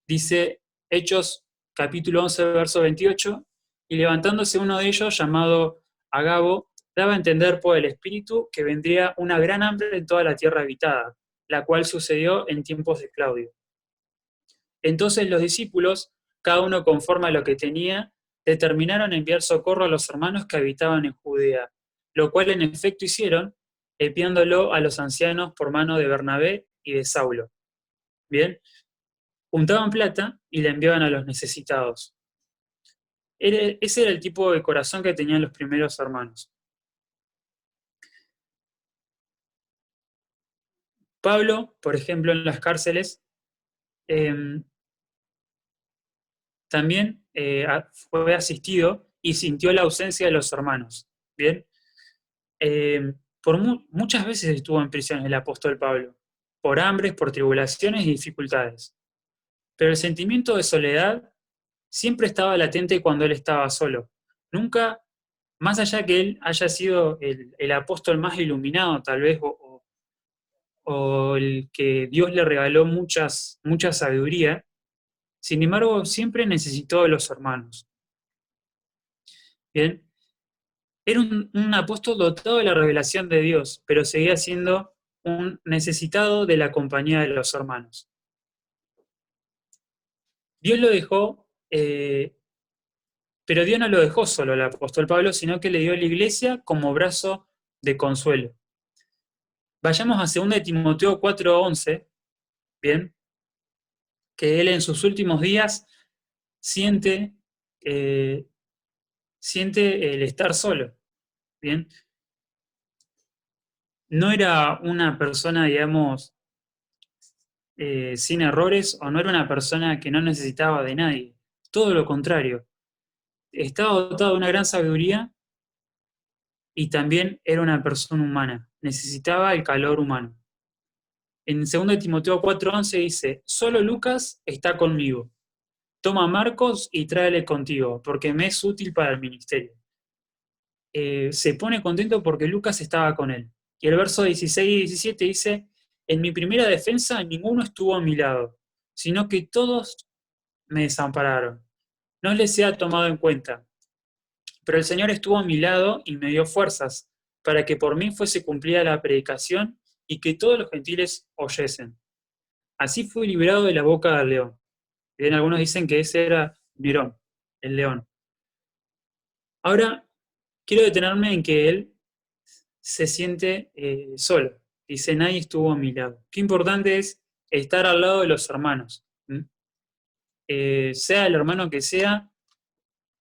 Dice Hechos capítulo 11, verso 28, y levantándose uno de ellos, llamado Agabo, daba a entender por el Espíritu que vendría una gran hambre en toda la tierra habitada, la cual sucedió en tiempos de Claudio. Entonces los discípulos, cada uno conforme a lo que tenía, determinaron enviar socorro a los hermanos que habitaban en Judea, lo cual en efecto hicieron, enviándolo a los ancianos por mano de Bernabé y de Saulo. Bien, juntaban plata y la enviaban a los necesitados. Ese era el tipo de corazón que tenían los primeros hermanos. Pablo, por ejemplo, en las cárceles, también fue asistido y sintió la ausencia de los hermanos. ¿Bien? Muchas veces estuvo en prisión el apóstol Pablo, por hambres, por tribulaciones y dificultades. Pero el sentimiento de soledad siempre estaba latente cuando él estaba solo. Nunca, más allá que él haya sido el apóstol más iluminado, tal vez, o el que Dios le regaló mucha sabiduría, sin embargo, siempre necesitó de los hermanos. Bien, era un apóstol dotado de la revelación de Dios, pero seguía siendo un necesitado de la compañía de los hermanos. Dios lo dejó, pero Dios no lo dejó solo al apóstol Pablo, sino que le dio a la iglesia como brazo de consuelo. Vayamos a 2 Timoteo 4:11, ¿bien? Que él en sus últimos días siente el estar solo, ¿bien? No era una persona, digamos, sin errores, o no era una persona que no necesitaba de nadie. Todo lo contrario. Estaba dotado de una gran sabiduría y también era una persona humana. Necesitaba el calor humano. En 2 Timoteo 4:11 dice, solo Lucas está conmigo. Toma a Marcos y tráele contigo, porque me es útil para el ministerio. Se pone contento porque Lucas estaba con él. Y el verso 16 y 17 dice, en mi primera defensa ninguno estuvo a mi lado, sino que todos me desampararon. No les he tomado en cuenta. Pero el Señor estuvo a mi lado y me dio fuerzas, para que por mí fuese cumplida la predicación y que todos los gentiles oyesen. Así fui librado de la boca del león. Bien, algunos dicen que ese era Nerón, el león. Ahora, quiero detenerme en que él se siente solo. Dice, nadie estuvo a mi lado. Qué importante es estar al lado de los hermanos. Sea el hermano que sea,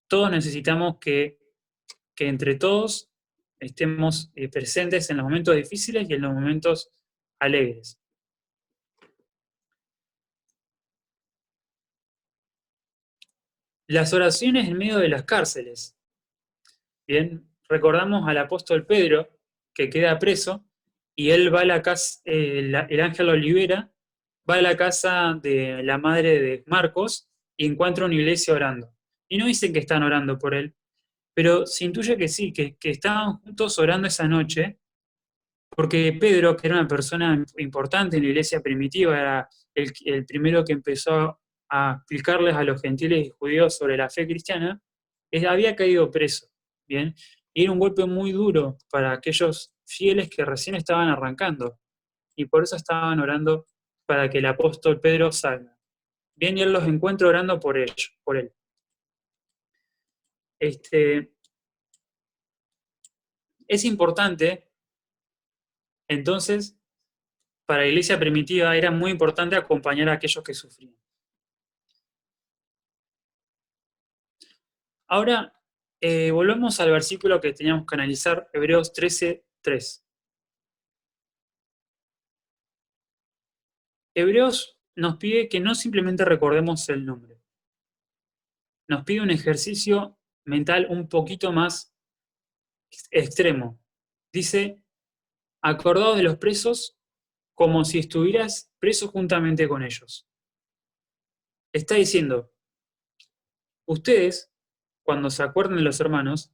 todos necesitamos que entre todos estemos presentes en los momentos difíciles y en los momentos alegres. Las oraciones en medio de las cárceles. Bien, recordamos al apóstol Pedro, que queda preso, y él va a la casa, el ángel lo libera, va a la casa de la madre de Marcos y encuentra una iglesia orando. Y no dicen que están orando por él, pero se intuye que sí, que estaban juntos orando esa noche, porque Pedro, que era una persona importante en la iglesia primitiva, era el primero que empezó a explicarles a los gentiles y judíos sobre la fe cristiana, había caído preso, ¿bien? Y era un golpe muy duro para aquellos fieles que recién estaban arrancando, y por eso estaban orando para que el apóstol Pedro salga. Bien, y él los encuentra orando por ellos, por él. Es importante, entonces, para la iglesia primitiva era muy importante acompañar a aquellos que sufrían. Ahora, volvemos al versículo que teníamos que analizar, Hebreos 13:3. Hebreos nos pide que no simplemente recordemos el nombre. Nos pide un ejercicio mental un poquito más extremo. Dice, acordaos de los presos como si estuvieras preso juntamente con ellos. Está diciendo, ustedes, cuando se acuerden de los hermanos,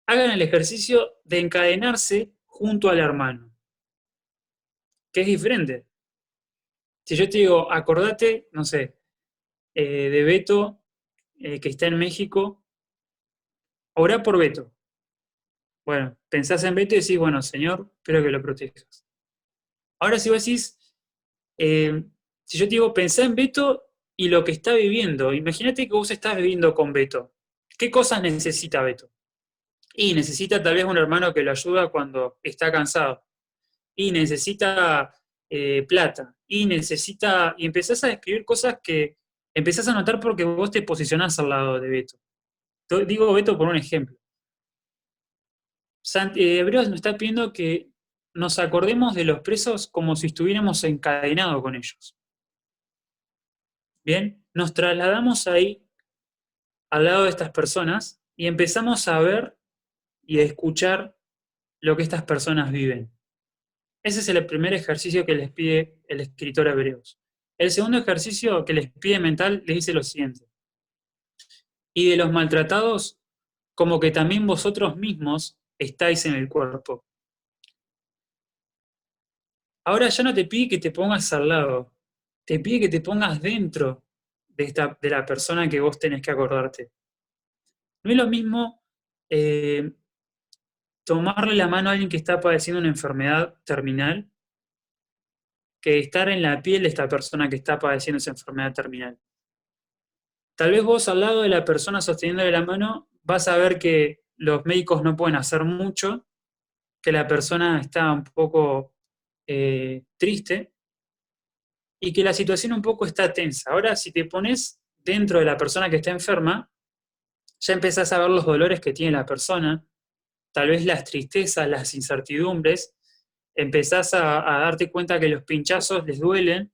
hagan el ejercicio de encadenarse junto al hermano, que es diferente. Si yo te digo, acordate, no sé, de Beto, que está en México, orá por Beto. Bueno, pensás en Beto y decís, bueno, Señor, espero que lo protejas. Ahora si vos decís, si yo te digo, pensá en Beto y lo que está viviendo, imagínate que vos estás viviendo con Beto. ¿Qué cosas necesita Beto? Y necesita tal vez un hermano que lo ayuda cuando está cansado. Y necesita plata. Y empezás a describir cosas que empezás a notar porque vos te posicionás al lado de Beto. Digo Beto por un ejemplo. Hebreos nos está pidiendo que nos acordemos de los presos como si estuviéramos encadenados con ellos. Bien, nos trasladamos ahí al lado de estas personas y empezamos a ver y a escuchar lo que estas personas viven. Ese es el primer ejercicio que les pide el escritor a Hebreos. El segundo ejercicio que les pide mental les dice lo siguiente. Y de los maltratados, como que también vosotros mismos estáis en el cuerpo. Ahora ya no te pide que te pongas al lado, te pide que te pongas dentro de la persona que vos tenés que acordarte. No es lo mismo tomarle la mano a alguien que está padeciendo una enfermedad terminal que estar en la piel de esta persona que está padeciendo esa enfermedad terminal. Tal vez vos al lado de la persona sosteniéndole la mano vas a ver que los médicos no pueden hacer mucho, que la persona está un poco triste y que la situación un poco está tensa. Ahora, si te pones dentro de la persona que está enferma, ya empezás a ver los dolores que tiene la persona, tal vez las tristezas, las incertidumbres, empezás a darte cuenta que los pinchazos les duelen.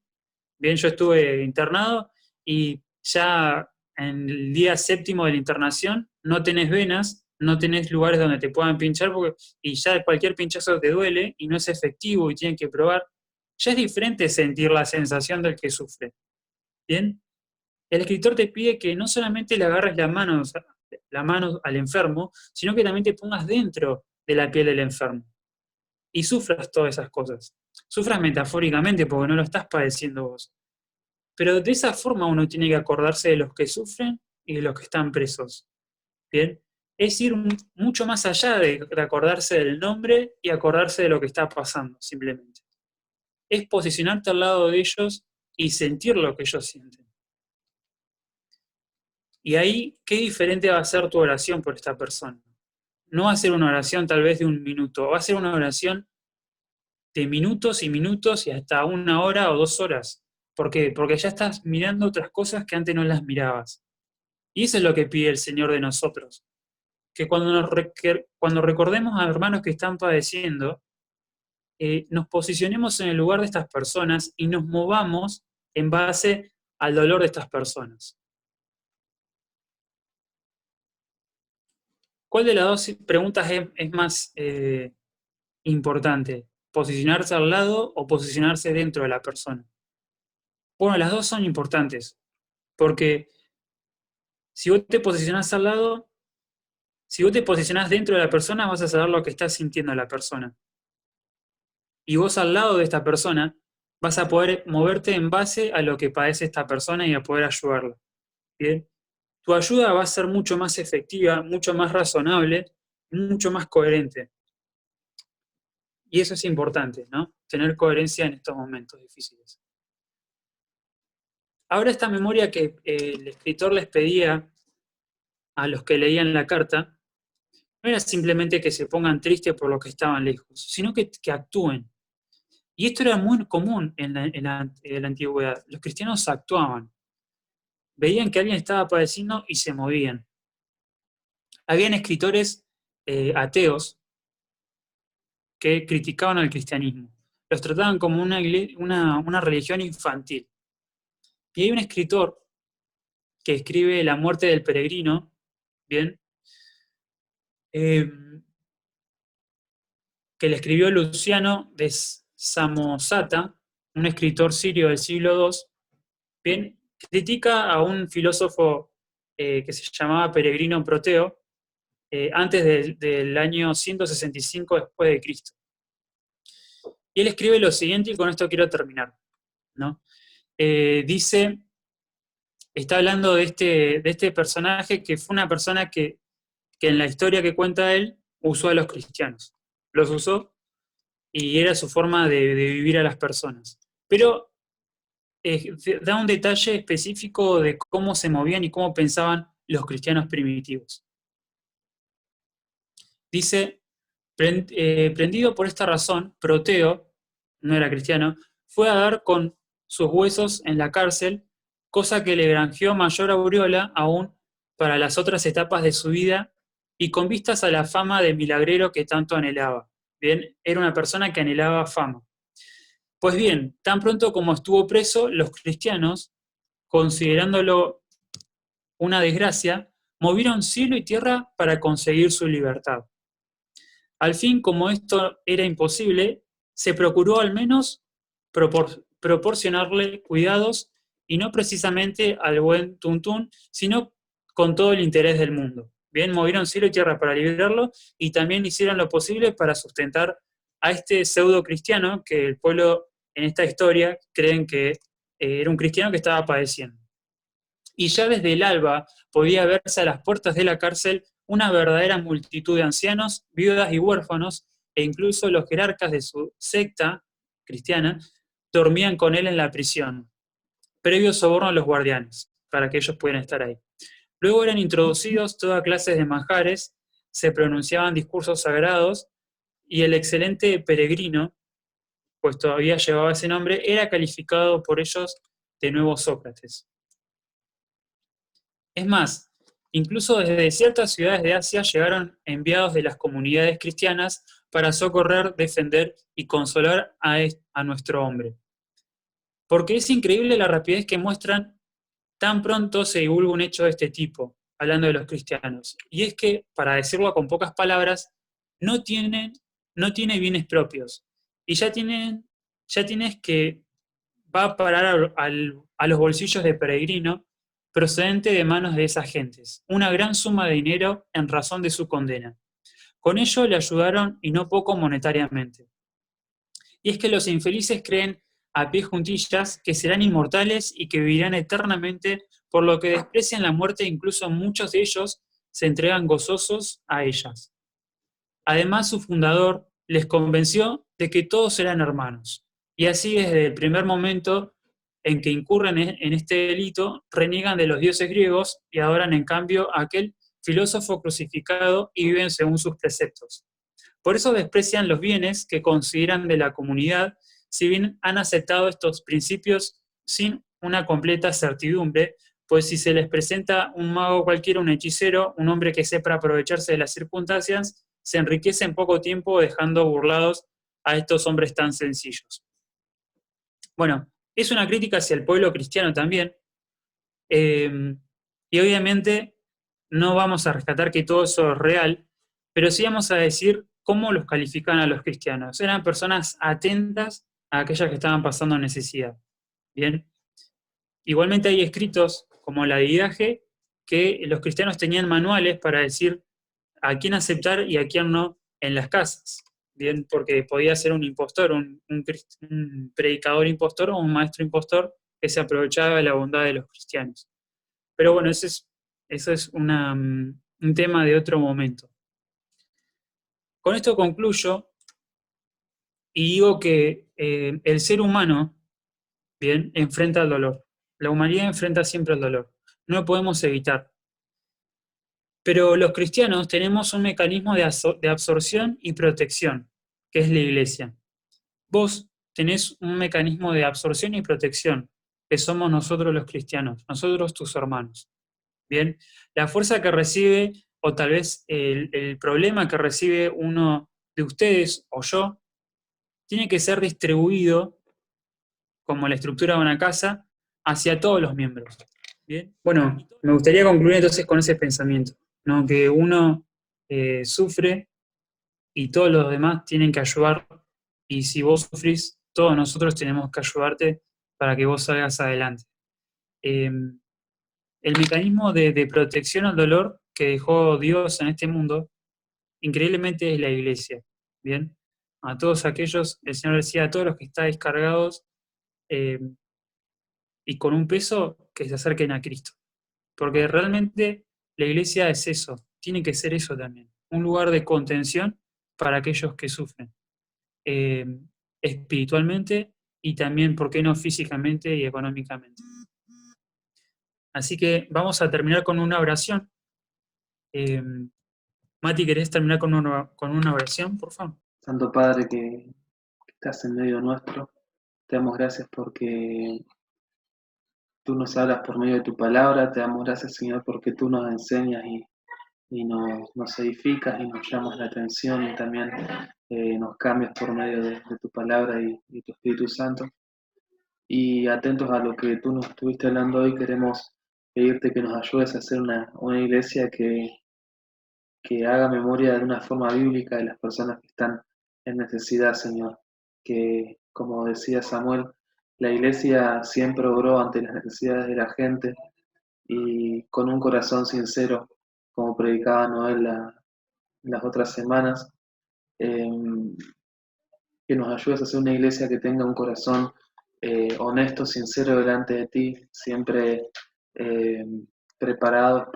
Bien, yo estuve internado y ya en el día 7º de la internación no tenés venas, no tenés lugares donde te puedan pinchar y ya cualquier pinchazo te duele y no es efectivo y tienen que probar. Ya es diferente sentir la sensación del que sufre. ¿Bien? El escritor te pide que no solamente le agarres la mano al enfermo, sino que también te pongas dentro de la piel del enfermo y sufras todas esas cosas. Sufras metafóricamente porque no lo estás padeciendo vos. Pero de esa forma uno tiene que acordarse de los que sufren y de los que están presos. ¿Bien? Es ir mucho más allá de acordarse del nombre y acordarse de lo que está pasando, simplemente. Es posicionarte al lado de ellos y sentir lo que ellos sienten. Y ahí, ¿qué diferente va a ser tu oración por esta persona? No va a ser una oración tal vez de 1 minuto, va a ser una oración de minutos y minutos y hasta 1 hora o 2 horas. ¿Por qué? Porque ya estás mirando otras cosas que antes no las mirabas. Y eso es lo que pide el Señor de nosotros. Que cuando recordemos a hermanos que están padeciendo, nos posicionemos en el lugar de estas personas y nos movamos en base al dolor de estas personas. ¿Cuál de las dos preguntas es más importante? ¿Posicionarse al lado o posicionarse dentro de la persona? Bueno, las dos son importantes, porque si vos te posicionás al lado, si vos te posicionás dentro de la persona, vas a saber lo que está sintiendo la persona. Y vos al lado de esta persona vas a poder moverte en base a lo que padece esta persona y a poder ayudarla. ¿Bien? Tu ayuda va a ser mucho más efectiva, mucho más razonable, mucho más coherente. Y eso es importante, ¿no? Tener coherencia en estos momentos difíciles. Ahora esta memoria que el escritor les pedía a los que leían la carta, no era simplemente que se pongan tristes por lo que estaban lejos, sino que actúen. Y esto era muy común en la antigüedad. Los cristianos actuaban. Veían que alguien estaba padeciendo y se movían. Habían escritores ateos que criticaban al cristianismo. Los trataban como una religión infantil. Y hay un escritor que escribe La muerte del peregrino, ¿bien? Que le escribió Luciano de Samosata, un escritor sirio del siglo II, ¿bien? Critica a un filósofo que se llamaba Peregrino Proteo, antes del año 165 después de Cristo. Y él escribe lo siguiente, y con esto quiero terminar, ¿no? Dice, está hablando de este personaje que fue una persona que en la historia que cuenta él usó a los cristianos. Los usó y era su forma de vivir a las personas. Pero da un detalle específico de cómo se movían y cómo pensaban los cristianos primitivos. Dice, prendido por esta razón, Proteo, no era cristiano, fue a dar con sus huesos en la cárcel, cosa que le granjeó mayor aureola aún para las otras etapas de su vida y con vistas a la fama de milagrero que tanto anhelaba. Bien, era una persona que anhelaba fama. Pues bien, tan pronto como estuvo preso, los cristianos, considerándolo una desgracia, movieron cielo y tierra para conseguir su libertad. Al fin, como esto era imposible, se procuró al menos proporcionarle cuidados, y no precisamente al buen Tuntún, sino con todo el interés del mundo. Bien, movieron cielo y tierra para liberarlo, y también hicieron lo posible para sustentar a este pseudo cristiano que el pueblo en esta historia creen que era un cristiano que estaba padeciendo. Y ya desde el alba podía verse a las puertas de la cárcel una verdadera multitud de ancianos, viudas y huérfanos, e incluso los jerarcas de su secta cristiana dormían con él en la prisión, previo soborno a los guardianes, para que ellos pudieran estar ahí. Luego eran introducidos toda clase de manjares, se pronunciaban discursos sagrados, y el excelente peregrino, pues todavía llevaba ese nombre, era calificado por ellos de nuevo Sócrates. Es más, incluso desde ciertas ciudades de Asia llegaron enviados de las comunidades cristianas para socorrer, defender y consolar a nuestro hombre. Porque es increíble la rapidez que muestran tan pronto se divulga un hecho de este tipo, hablando de los cristianos. Y es que, para decirlo con pocas palabras, no tiene bienes propios. Y ya tienes que va a parar a los bolsillos de peregrino, procedente de manos de esas gentes, una gran suma de dinero en razón de su condena. Con ello le ayudaron, y no poco monetariamente. Y es que los infelices creen a pie juntillas que serán inmortales y que vivirán eternamente, por lo que desprecian la muerte, e incluso muchos de ellos se entregan gozosos a ellas. Además, su fundador les convenció de que todos eran hermanos, y así desde el primer momento en que incurren en este delito, reniegan de los dioses griegos y adoran en cambio a aquel filósofo crucificado y viven según sus preceptos. Por eso desprecian los bienes que consideran de la comunidad, si bien han aceptado estos principios sin una completa certidumbre, pues si se les presenta un mago cualquiera, un hechicero, un hombre que sepa aprovecharse de las circunstancias, se enriquece en poco tiempo dejando burlados a estos hombres tan sencillos. Bueno, es una crítica hacia el pueblo cristiano también, y obviamente no vamos a rescatar que todo eso es real, pero sí vamos a decir cómo los califican a los cristianos. Eran personas atentas a aquellas que estaban pasando necesidad. Bien. Igualmente hay escritos como la de Didaje que los cristianos tenían manuales para decir a quién aceptar y a quién no en las casas. bien, porque podía ser un impostor, un predicador impostor o un maestro impostor que se aprovechaba de la bondad de los cristianos. Pero bueno, eso es un tema de otro momento. Con esto concluyo y digo que el ser humano, bien, enfrenta el dolor. La humanidad enfrenta siempre el dolor. No lo podemos evitar. Pero los cristianos tenemos un mecanismo de absorción y protección, que es la iglesia. Vos tenés un mecanismo de absorción y protección, que somos nosotros los cristianos, nosotros tus hermanos. Bien, la fuerza que recibe, o tal vez el problema que recibe uno de ustedes o yo, tiene que ser distribuido, como la estructura de una casa, hacia todos los miembros. Bien, bueno, me gustaría concluir entonces con ese pensamiento, ¿no? Que uno sufre y todos los demás tienen que ayudar, y si vos sufrís, todos nosotros tenemos que ayudarte para que vos salgas adelante. El mecanismo de protección al dolor que dejó Dios en este mundo, increíblemente es la iglesia, ¿bien? A todos aquellos, el Señor decía, a todos los que estáis cargados y con un peso, que se acerquen a Cristo. Porque realmente la iglesia es eso, tiene que ser eso también, un lugar de contención para aquellos que sufren, espiritualmente y también, ¿por qué no, físicamente y económicamente? Así que vamos a terminar con una oración. Mati, ¿querés terminar con una oración, por favor? Santo Padre que estás en medio nuestro, te damos gracias porque tú nos hablas por medio de tu palabra, te damos gracias, Señor, porque tú nos enseñas y nos edificas y nos llamas la atención y también nos cambias por medio de tu palabra y tu Espíritu Santo. Y atentos a lo que tú nos estuviste hablando hoy, queremos pedirte que nos ayudes a hacer una iglesia que haga memoria de una forma bíblica de las personas que están en necesidad, Señor. Que, como decía Samuel, la iglesia siempre obró ante las necesidades de la gente y con un corazón sincero, como predicaba Noel las otras semanas, que nos ayudes a hacer una iglesia que tenga un corazón honesto, sincero delante de ti, siempre preparados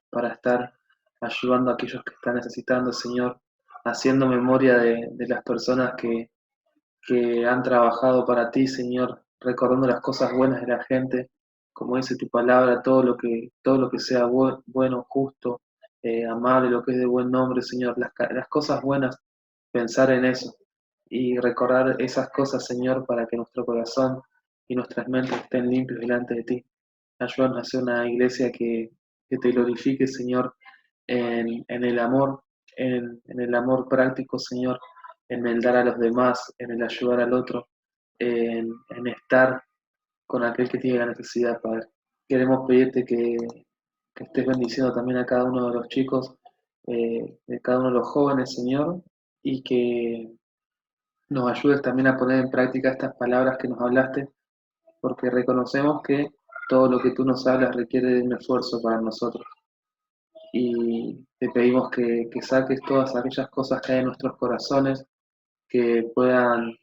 para estar ayudando a aquellos que están necesitando, Señor, haciendo memoria de las personas que han trabajado para ti, Señor, recordando las cosas buenas de la gente, como dice tu palabra, todo lo que sea bueno, justo, amable, lo que es de buen nombre, Señor, las cosas buenas, pensar en eso y recordar esas cosas, Señor, para que nuestro corazón y nuestras mentes estén limpios delante de ti. Ayúdanos a hacer una iglesia que te glorifique, Señor, en el amor, en el amor práctico, Señor, en el dar a los demás, en el ayudar al otro, en estar con aquel que tiene la necesidad, Padre. Queremos pedirte que estés bendiciendo también a cada uno de los chicos, de cada uno de los jóvenes, Señor, y que nos ayudes también a poner en práctica estas palabras que nos hablaste, porque reconocemos que todo lo que tú nos hablas requiere de un esfuerzo para nosotros. Y te pedimos que saques todas aquellas cosas que hay en nuestros corazones que puedan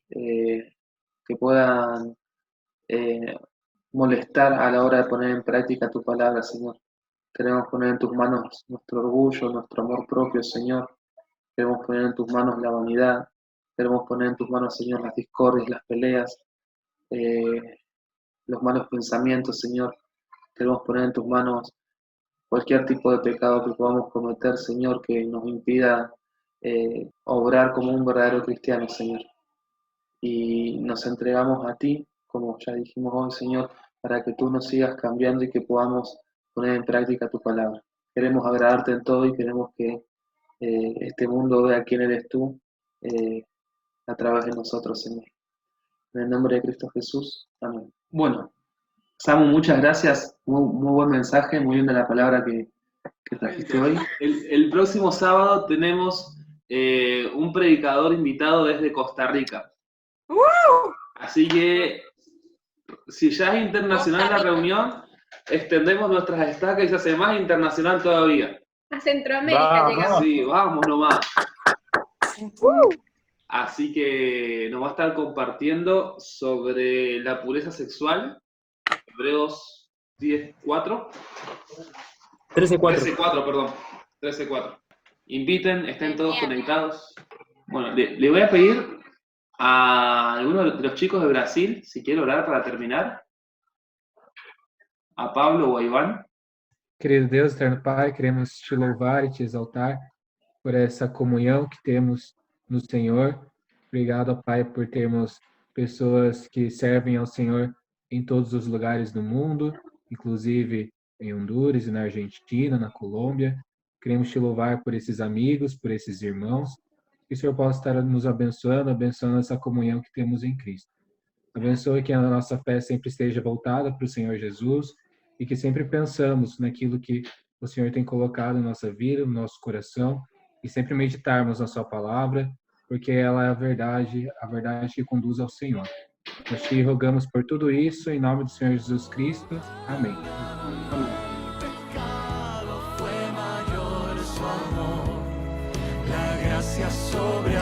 molestar a la hora de poner en práctica tu palabra, Señor. Queremos poner en tus manos nuestro orgullo, nuestro amor propio, Señor. Queremos poner en tus manos la vanidad. Queremos poner en tus manos, Señor, las discordias, las peleas, los malos pensamientos, Señor. Queremos poner en tus manos cualquier tipo de pecado que podamos cometer, Señor, que nos impida obrar como un verdadero cristiano, Señor. Y nos entregamos a ti, como ya dijimos hoy, Señor, para que tú nos sigas cambiando y que podamos poner en práctica tu palabra. Queremos agradarte en todo y queremos que este mundo vea quién eres tú a través de nosotros, Señor. En el nombre de Cristo Jesús. Amén. Bueno, Samu, muchas gracias. Muy buen mensaje, muy linda la palabra que trajiste hoy. El próximo sábado tenemos un predicador invitado desde Costa Rica. Así que, si ya es internacional la reunión, extendemos nuestras estacas y se hace más internacional todavía. A Centroamérica llegamos. Sí, vamos nomás. Así que nos va a estar compartiendo sobre la pureza sexual, Hebreos 10:4. 13:4. 13:4, perdón. 13:4. Inviten, estén todos conectados. Bueno, le voy a pedir a alguno de los chicos de Brasil, si quiere orar para terminar. A Pablo o a Iván. Querido Deus, eterno Pai, queremos te louvar e te exaltar por essa comunhão que temos no Senhor. Obrigado, Pai, por termos pessoas que servem ao Senhor em todos os lugares do mundo, inclusive em Honduras e na Argentina, na Colômbia. Queremos te louvar por esses amigos, por esses irmãos. Que o Senhor possa estar nos abençoando, abençoando essa comunhão que temos em Cristo. Abençoe que a nossa fé sempre esteja voltada para o Senhor Jesus e que sempre pensamos naquilo que o Senhor tem colocado em nossa vida, no nosso coração, e sempre meditarmos na sua palavra, porque ela é a verdade que conduz ao Senhor. Nós te rogamos por tudo isso, em nome do Senhor Jesus Cristo. Amém. Pecado fue mayor su amor, la gracia sobre